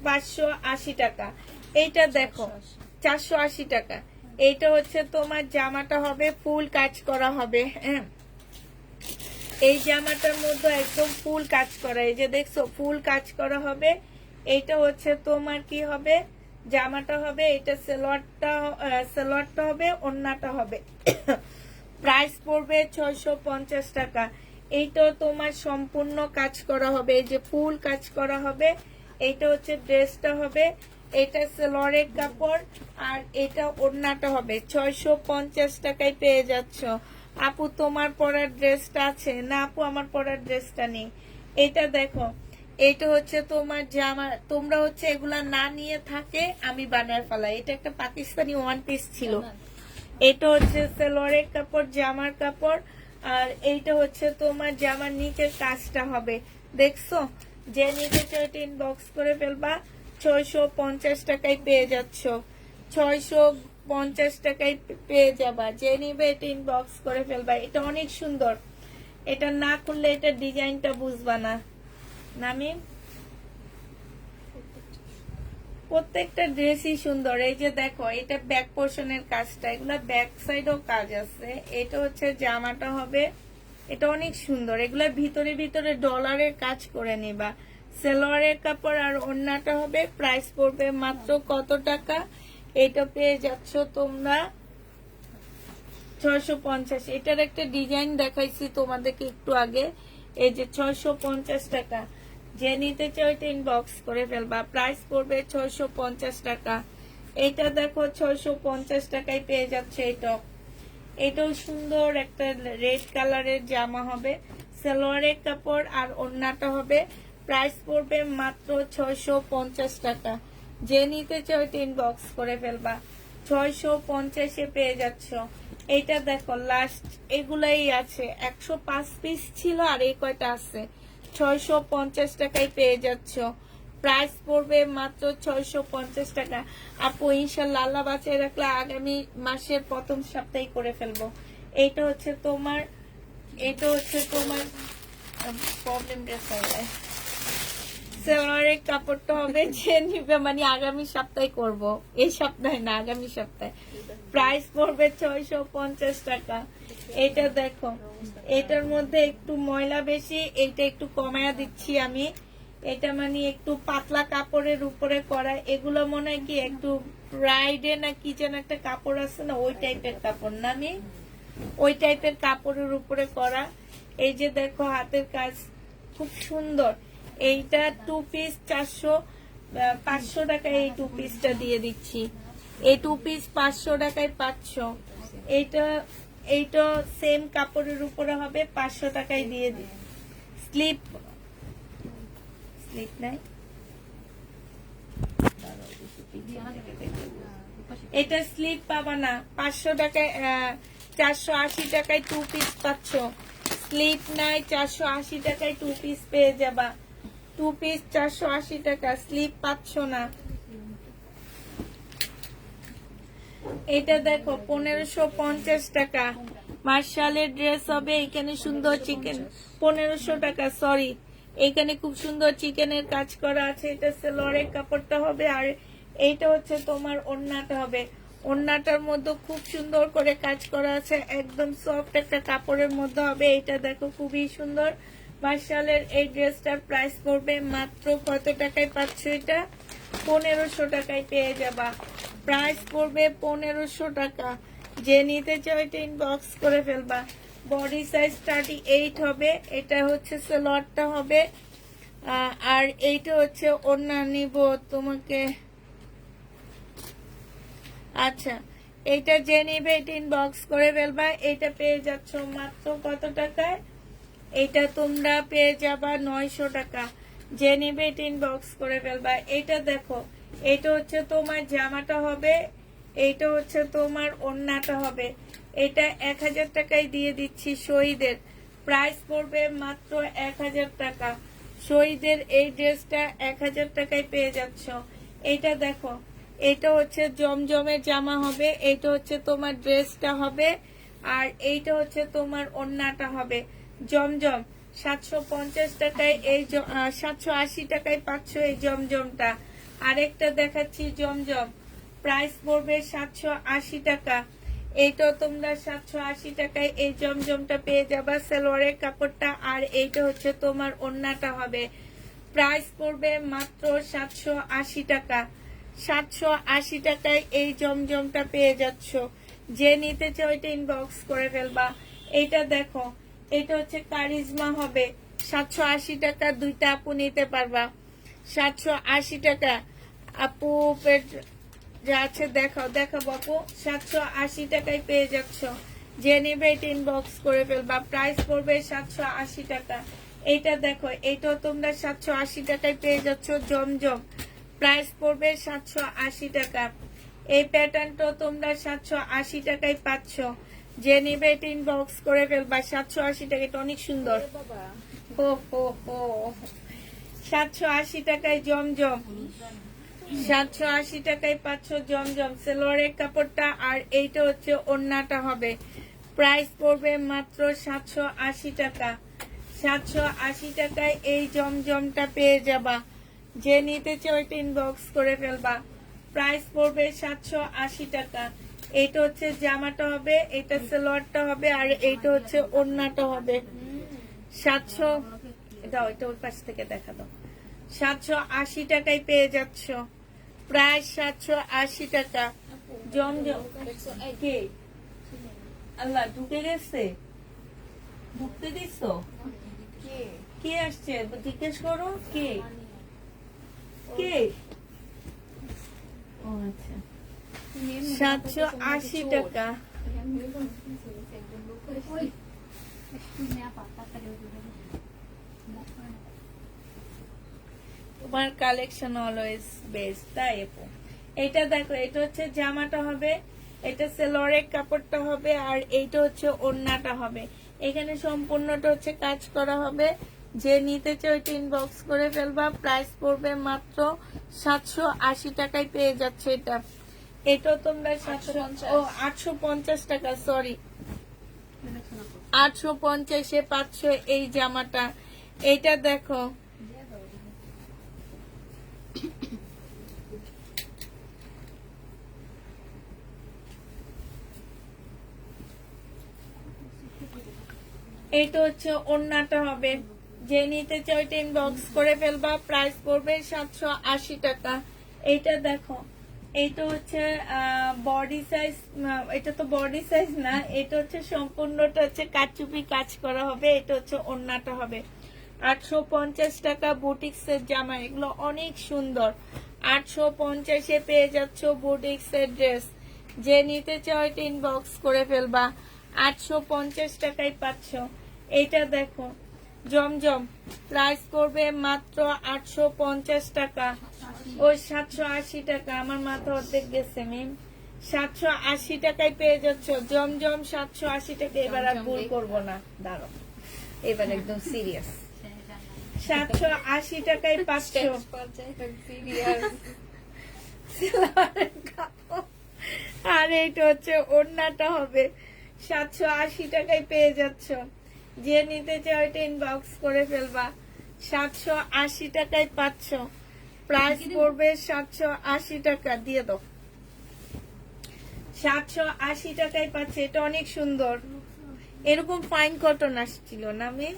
580 টাকা। এইটা দেখো 480 টাকা। এইটা হচ্ছে তোমার জামাটা হবে, ফুল কাজ করা হবে, হ্যাঁ, এই জামাটার মধ্যে একদম ফুল কাজ করা, এই যে দেখছো ফুল কাজ করা হবে। এইটা হচ্ছে তোমার কি হবে, জামাটা হবে, এটা সালোয়ারটা হবে, ওড়নাটা হবে। প্রাইস পড়বে 650 টাকা। এইটা তোমার সম্পূর্ণ কাজ করা হবে, এই যে ফুল কাজ করা হবে। এইটা হচ্ছে ড্রেসটা হবে, এটা সালোয়ারের কাপড়, আর এটা ওড়নাটা হবে। 650 টাকায় পেয়ে যাচ্ছ। আপু তোমার পরার ড্রেসটা আছে না? আপু আমার পরার ড্রেসটা নেই। এটা দেখো, এটা হচ্ছে তোমার জামা, তোমরা হচ্ছে এগুলা না নিয়ে থাকে আমি বানায় ফেলাই। এটা একটা পাকিস্তানি 1 পিস ছিল। এটা হচ্ছে সালোয়ারের কাপড়, জামার কাপড়, আর এইটা হচ্ছে তোমার জামার নিচের কাজটা হবে। দেখছো, যে নিচে চাইতে ইনবক্স করে ফেলবা, 650 টাকায় পেয়ে যাচ্ছ। 650 টাকায় পেয়ে যাবা, যে নিবে এটা ইনবক্স করে ফেলবা। এটা অনেক সুন্দর, এটা না করলে এটা ডিজাইনটা বুঝবা না। নামি প্রত্যেকটা ড্রেসই সুন্দর। এই যে দেখো, এটা ব্যাক পোর্শনের কাজটা, এগুলা ব্যাক সাইডেও কাজ আছে। এটা হচ্ছে জামাটা হবে, এটা অনেক সুন্দর। এগুলা ভিতরে ভিতরে ডলারের কাজ করে নিবা। সালোয়ারের কাপড় আর ওড়নাটা হবে। প্রাইস পড়বে মাত্র কত টাকা, এটা পেয়ে যাচ্ছ তোমরা 650। এটার একটা ডিজাইন দেখাইছি তোমাদেরকে একটু আগে, এই যে 650 টাকা। যে নিতে চাও এটা ইনবক্স করে ফেলবা। প্রাইস পড়বে 650 টাকা। এটা দেখো 650 টাকায় পেয়ে যাচ্ছে। এটাও সুন্দর একটা রেড কালারের জামা হবে, সালোয়ারের কাপড় আর ওড়নাটা হবে। প্রাইস পড়বে মাত্র 650 টাকা। যে নিতে চাও এটা ইনবক্স করে ফেলবা। 650-এ পেয়ে যাচ্ছ। এটা দেখো লাস্ট, এগুলাই আছে, 105 পিস ছিল আর এই কয়টা আছে। 650 টাকায় পেয়ে যাচ্ছ। প্রাইস পড়বে মাত্র 650 টাকা। আপু ইনশাল্লাহ আল্লাহ বাঁচিয়ে রাখলে আগামী মাসের প্রথম সপ্তাহে করে ফেলবো। এটা হচ্ছে তোমার প্রবলেম ড্রেস হবে, সালোয়ারের কাপড়টা হবে, যে নিবে মানে আগামী সপ্তাহে করব, এই সপ্তাহে না, আগামী সপ্তাহে। প্রাইস পড়বে 650 টাকা। এটা দেখো, এটার মধ্যে একটু ময়লা বেশি, এটা একটু কমায়া দিচ্ছি আমি। এটা মানে একটু পাতলা কাপড়ের উপরে করা, এগুলো মনে হয় কি একটু ব্রাইডে না কি যেন একটা কাপড় আছে না, ওই টাইপের কাপড় না, আমি ওই টাইপের কাপড়ের উপরে করা। এই যে দেখো হাতের কাজ খুব সুন্দর। এইটা 2 পিস 500 টাকায় এই 2 পিসটা দিয়ে দিচ্ছি। এই 2 পিস 500 টাকায় 500। এইটা সেম কাপড়ের উপরে হবে, 500 টাকায় দিয়ে দিই। স্লিপ নাই, এটা স্লিপ পাবা না। 500 টাকায় 480 টাকায় 2 পিস পাচ্ছ। স্লিপ নাই, 480 টাকায় 2 পিস পেয়ে যাবা। 2 পিস 480 টাকা, স্লিপ পাচ্ছ না। এটা দেখো 1550 টাকা মার্শালের ড্রেস হবে। এখানে সুন্দর চিকেন 1500 টাকা, সরি, এখানে খুব সুন্দর চিকেনের কাজ করা আছে। এটা সেলোয়ারের কাপড়টা হবে, আর এইটা হচ্ছে তোমার ওড়নাটা হবে। ওড়নাটার মধ্যে খুব সুন্দর করে কাজ করা আছে, একদম সফট একটা কাপড়ের মধ্যে হবে। এটা দেখো খুবই সুন্দর মার্শালের এই ড্রেসটার প্রাইস পড়বে মাত্র কত টাকায় পাচ্ছ? এটা 1500 টাকায় পেয়ে যাবা। প্রাইস পড়বে 1500 টাকা। যে নিতে চাও এটা ইনবক্স করে ফেলবা। বডি সাইজ 38 হবে। এটা হচ্ছে সালোয়ারটা হবে, আর এইটা হচ্ছে ওড়না নিব তোমাকে। আচ্ছা, এটা যে নিবে এটা ইনবক্স করে ফেলবা। এটা পেয়ে যাচ্ছ মাত্র কত টাকায়? এটা তোমরা পেয়ে যাবা 900 টাকা। যে নিবে এটা ইনবক্স করে ফেলবা। এটা দেখো, এটা হচ্ছে তোমার জামাটা হবে, এইটা হচ্ছে তোমার ওড়নাটা হবে। এটা 1000 টাকায় দিয়ে দিচ্ছি শহীদের। প্রাইস পড়বে মাত্র 1000 টাকা। শহীদের এই ড্রেসটা 1000 টাকায় পেয়ে যাচ্ছ। এটা দেখো, এটা হচ্ছে জমজমের জামা হবে, এইটা হচ্ছে তোমার ড্রেসটা হবে, আর এইটা হচ্ছে তোমার ওড়নাটা হবে। জমজম 750 টাকায়, এই 780 টাকায় পাচ্ছ এই জমজমটা। আরেকটা দেখাচ্ছি জমজম, প্রাইস পড়বে 780 টাকা। এইটাও তোমরা 780 টাকায় এই জমজমটা পেয়ে যাবা, সালোয়ারের কাপড়টা, আর এইটা হচ্ছে তোমার ওড়নাটা হবে। প্রাইস পড়বে মাত্র 780 টাকা। 780 টাকায় এই জমজমটা পেয়ে যাচ্ছ। যে নিতে চাও এটা ইনবক্স করে ফেলবা। এইটা দেখো, এটা হচ্ছে কারিজমা হবে, 780 টাকা। দুইটা আপু নিতে পারবা। 780 টাকা আপু যা আছে দেখাও, দেখাবো আপু। 780 টাকায় পেয়ে যাচ্ছ। যে নেবে এটা ইনবক্স করে ফেলবা। প্রাইস পড়বে 780 টাকা। এইটা দেখো, এইটাও তোমরা 780 টাকায় পেয়ে যাচ্ছ জমজম। প্রাইস পড়বে 780 টাকা। এই প্যাটার্নটাও তোমরা 780 টাকায় পাচ্ছ। যে নিবে এটা ইনবক্স করে ফেলবা। 780 টাকা, এটা অনেক সুন্দর। হো হো হো, 780 টাকায় জমজম। 780 টাকায় পাচ্ছ জমজম, সালোয়ারের কাপড়টা, আর এইটা হচ্ছে ওড়নাটা হবে। প্রাইস পড়বে মাত্র 780 টাকা। 780 টাকায় এই জমজমটা পেয়ে যাবা। যে নিতে চাও এটা ইনবক্স করে ফেলবা। প্রাইস পড়বে 780 টাকা। এইটা হচ্ছে জামাটা হবে, এটা সালোয়ারটা হবে, আর এইটা হচ্ছে ওড়নাটা হবে। 700 দাও, এটা ওর পাশ থেকে দেখা দাও। 780 টাকায় পেয়ে যাচ্ছ। প্রায় 780 টাকা জমজম। কে আল্লাহ ঢুকে গেছে? ঢুকতে দিচ্ছ? কে আসছে জিজ্ঞেস করো। কে কে? ও আচ্ছা, 780 টাকা। তোমার কালেকশন অলওয়েজ বেস্ট, তাই আপু। এটা দেখো, এটা হচ্ছে জামাটা হবে, এটা সালোয়ারের কাপড়টা হবে, আর এইটা হচ্ছে ওড়নাটা হবে। এখানে সম্পূর্ণটা হচ্ছে কাজ করা হবে। যে নিতে চাও এটা ইনবক্স করে ফেলবা। প্রাইস পড়বে মাত্র 780 টাকায় পেয়ে যাচ্ছে এটা। এটাও তোমরা 850 টাকা, সরি 850-এ পাচ্ছ এই জামাটা। এইটা দেখো, এইটা হচ্ছে ওড়নাটা হবে। যে নিতে চাও এটা ইনবক্স করে ফেলবা। প্রাইস পড়বে 780 টাকা। এইটা দেখো, এইটা হচ্ছে বডি সাইজ, এটা তো বডি সাইজ না, এটা হচ্ছে সম্পূর্ণটা হচ্ছে কাটচুপি কাজ করা হবে। এটা হচ্ছে ওড়নাটা হবে। 850 টাকা বুটিক্সের জামা, এগুলো অনেক সুন্দর। 850-এ পেয়ে যাচ্ছ বুটিক্সের ড্রেস। যে নিতে চাও এটা ইনবক্স করে ফেলবা। 850 টাকায় পাচ্ছ। এইটা দেখো, জমজম প্রাইস করবে মাত্র 850 টাকা ও 780 টাকা। আমার মাথা অর্ধেক গেছে মিম। 780 টাকায় পেয়ে যাচ্ছ জমজম 780 টাকা। এবার আর ভুল করবো না, দাঁড়ো এবার একদম সিরিয়াস। 780 টাকায় পাচ্ছ আর এইটা হচ্ছে ওড়নাটা হবে 780 টাকায় পেয়ে যাচ্ছ। যে নিতে চাও এটা ইনবক্স করে ফেলবা। 780 টাকায় পাচ্ছ, প্রাইস পড়বে 780 টাকা। দিয়ে দাও 780 টাকায় পাচ্ছে। এটা অনেক সুন্দর, এরকম ফাইন কটন আসছিল না মেয়ে?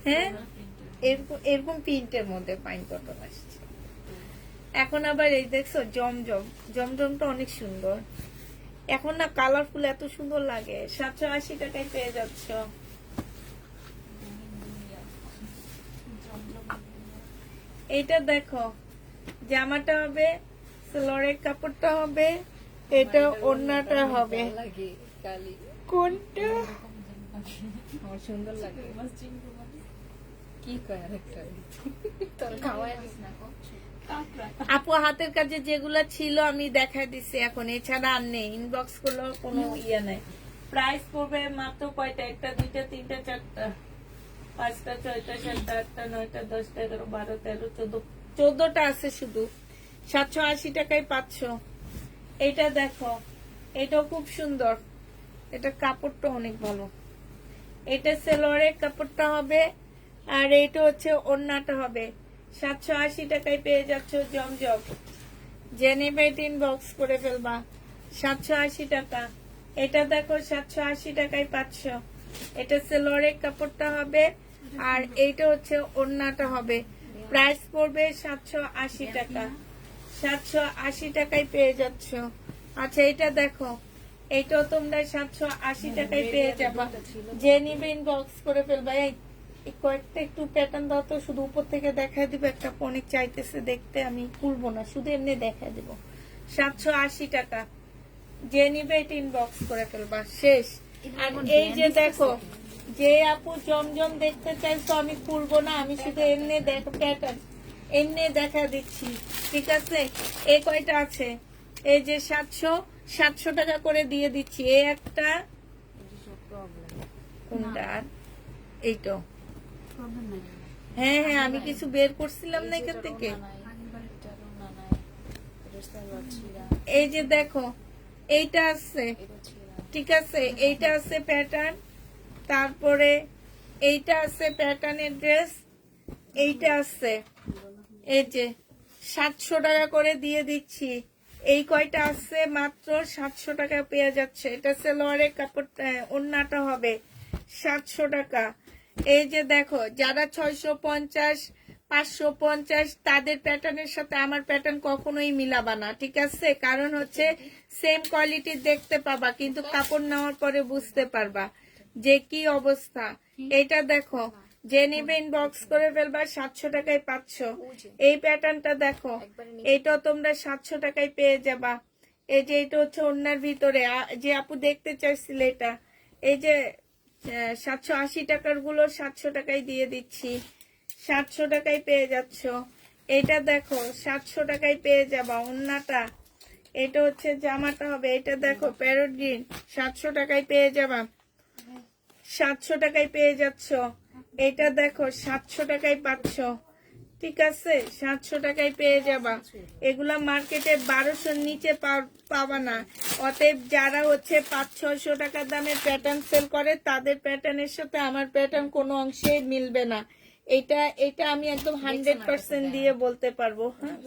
হ্যাঁ, এরকম প্রিন্টের মধ্যে ফাইন কটন আসছে। এখন আবার এই দেখছো জমজম, জমজমটা অনেক সুন্দর। এখন না কালারফুল এত সুন্দর লাগে। 780 টাকায় পেয়ে যাচ্ছ। এইটা দেখো, জামাটা হবে, সালোয়ারের কাপড়টা হবে, এটা ওড়নাটা হবে। কোনটা আমার সুন্দর লাগে। কি কয় আরেকটা তোর খাওয়াই দিস না কো। আপু হাতের কাজে যেগুলা ছিল আমি দেখা দিছি, এখন এছাড়া আর নেই। ইনবক্স করলো কোনো ইয়ে নাই। প্রাইস পড়বে মাত্র কয়টা? 1 2 3 4 5 6 7 8 9 10 11 12 13 14টা আছে শুধু। 780 টাকায় পাচ্ছ। এটা দেখো, এটাও খুব সুন্দর, এটা কাপড়টা অনেক ভালো। এটা সালোয়ারের কাপড়টা হবে আর এটা হচ্ছে ওড়নাটা হবে। 780 টাকায় পেয়ে যাচ্ছ জমজম। জেনেবে ইনবক্স করে ফেলবা। 780 টাকা। এটা দেখো 780 টাকায় পাচ্ছ। এটা সালোয়ারের কাপড়টা হবে আর এইটা হচ্ছে ওড়নাটা হবে। প্রাইস পড়বে 780 টাকা। 780 টাকায় পেয়ে যাচ্ছ। আচ্ছা এটা দেখো, এইটাও তোমরা 780 টাকায় পেয়ে যাবা। যে নিবে ইনবক্স করে ফেলবা। এই কয়েকটা একটু প্যাটার্ন দাও তো, শুধু উপর থেকে দেখাই দিব। একটা অনেক চাইতেছে দেখতে, আমি খুলবো না, শুধু এমনি দেখাই দিব। 780 টাকা। যে নিবে এটা ইনবক্স করে ফেলবা। শেষ। আর এই যে দেখো, যে আপু জমজম দেখতে চাইছো, আমি খুলবো না, আমি শুধু এমনি দেখো প্যাটার্ন এমনি দেখা দিচ্ছি, ঠিক আছে? এই কয়টা আছে, এই যে 700 টাকা করে দিয়ে দিচ্ছি। এই একটা, কোনটা? এইটা। হ্যাঁ হ্যাঁ, আমি কিছু বের করছিলাম না এখান থেকে। এই যে দেখো, এইটা আছে, ঠিক আছে? এইটা আছে প্যাটার্ন, তারপরে এইটা আছে প্যাটার্নের ড্রেস, এইটা আছে। এই যে 700 টাকা করে দিয়ে দিচ্ছি। এই কয়টা আছে মাত্র 700 টাকা পেয়ে যাচ্ছে। এটা সালোয়ারের কাপড়, ওড়নাটা হবে 700 টাকা। এই যে দেখো, যারা 650 550 তাদের প্যাটার্নের সাথে আমার প্যাটার্ন কখনোই মিলাবা না, ঠিক আছে? কারণ হচ্ছে সেম কোয়ালিটির দেখতে পাবা, কিন্তু কাপড় নেওয়ার পরে বুঝতে পারবা যে কি অবস্থা। এটা দেখো, যে নিবে ইনবক্স করে ফেলবা। 700 টাকায় পাচ্ছ। এই প্যাটার্নটা দেখো, এইটাও তোমরা 700 টাকায় পেয়ে যাবা। এই যে এটা হচ্ছে ওড়নার ভিতরে, যে আপু দেখতে চাইছিলে এটা, এই যে 780 টাকার গুলো 700 টাকায় দিয়ে দিচ্ছি। 700 টাকায় পেয়ে যাচ্ছ। এটা দেখো 700 টাকায় পেয়ে যাবা। ওড়নাটা, এটা হচ্ছে জামাটা হবে। এটা দেখো প্যারট গ্রিন, 700 টাকায় পেয়ে যাবা। 700 টাকায় পেয়ে যাচ্ছ। এটা দেখো 700 টাকায় পাচ্ছ, ঠিক আছে? 700 টাকায় পেয়ে যাবা। এগুলা মার্কেটে 1200-র নিচে পাবা না। অতএব যারা হচ্ছে 500-600 টাকা দামের প্যাটার্ন সেল করে, তাদের প্যাটার্নের সাথে আমার প্যাটার্ন কোনো অংশেই মিলবে না। এটা আমি একদম 100% দিয়ে বলতে পারবো। হ্যাঁ,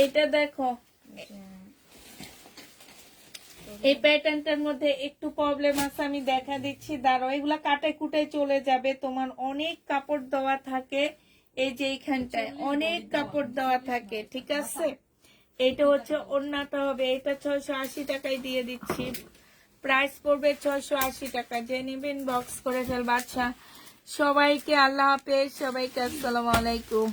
এটা দেখো, এই প্যাটার্নটার মধ্যে একটু প্রবলেম আছে, আমি দেখা দিচ্ছি, দাঁড়াও। এগুলা কাটাই কুটাই চলে যাবে। তোমার অনেক কাপড় দেওয়া থাকে, এই যে এইখানটায় অনেক কাপড় দেওয়া থাকে, ঠিক আছে? এটা হচ্ছে ওড়নাটা হবে। এটা 680 টাকায় দিয়ে দিচ্ছি। প্রাইস পড়বে 680 টাকা। যে নেবেন বক্স করে ফেলবা। আচ্ছা, সবাইকে আল্লাহ হাফেজ, সবাইকে আসসালামু আলাইকুম।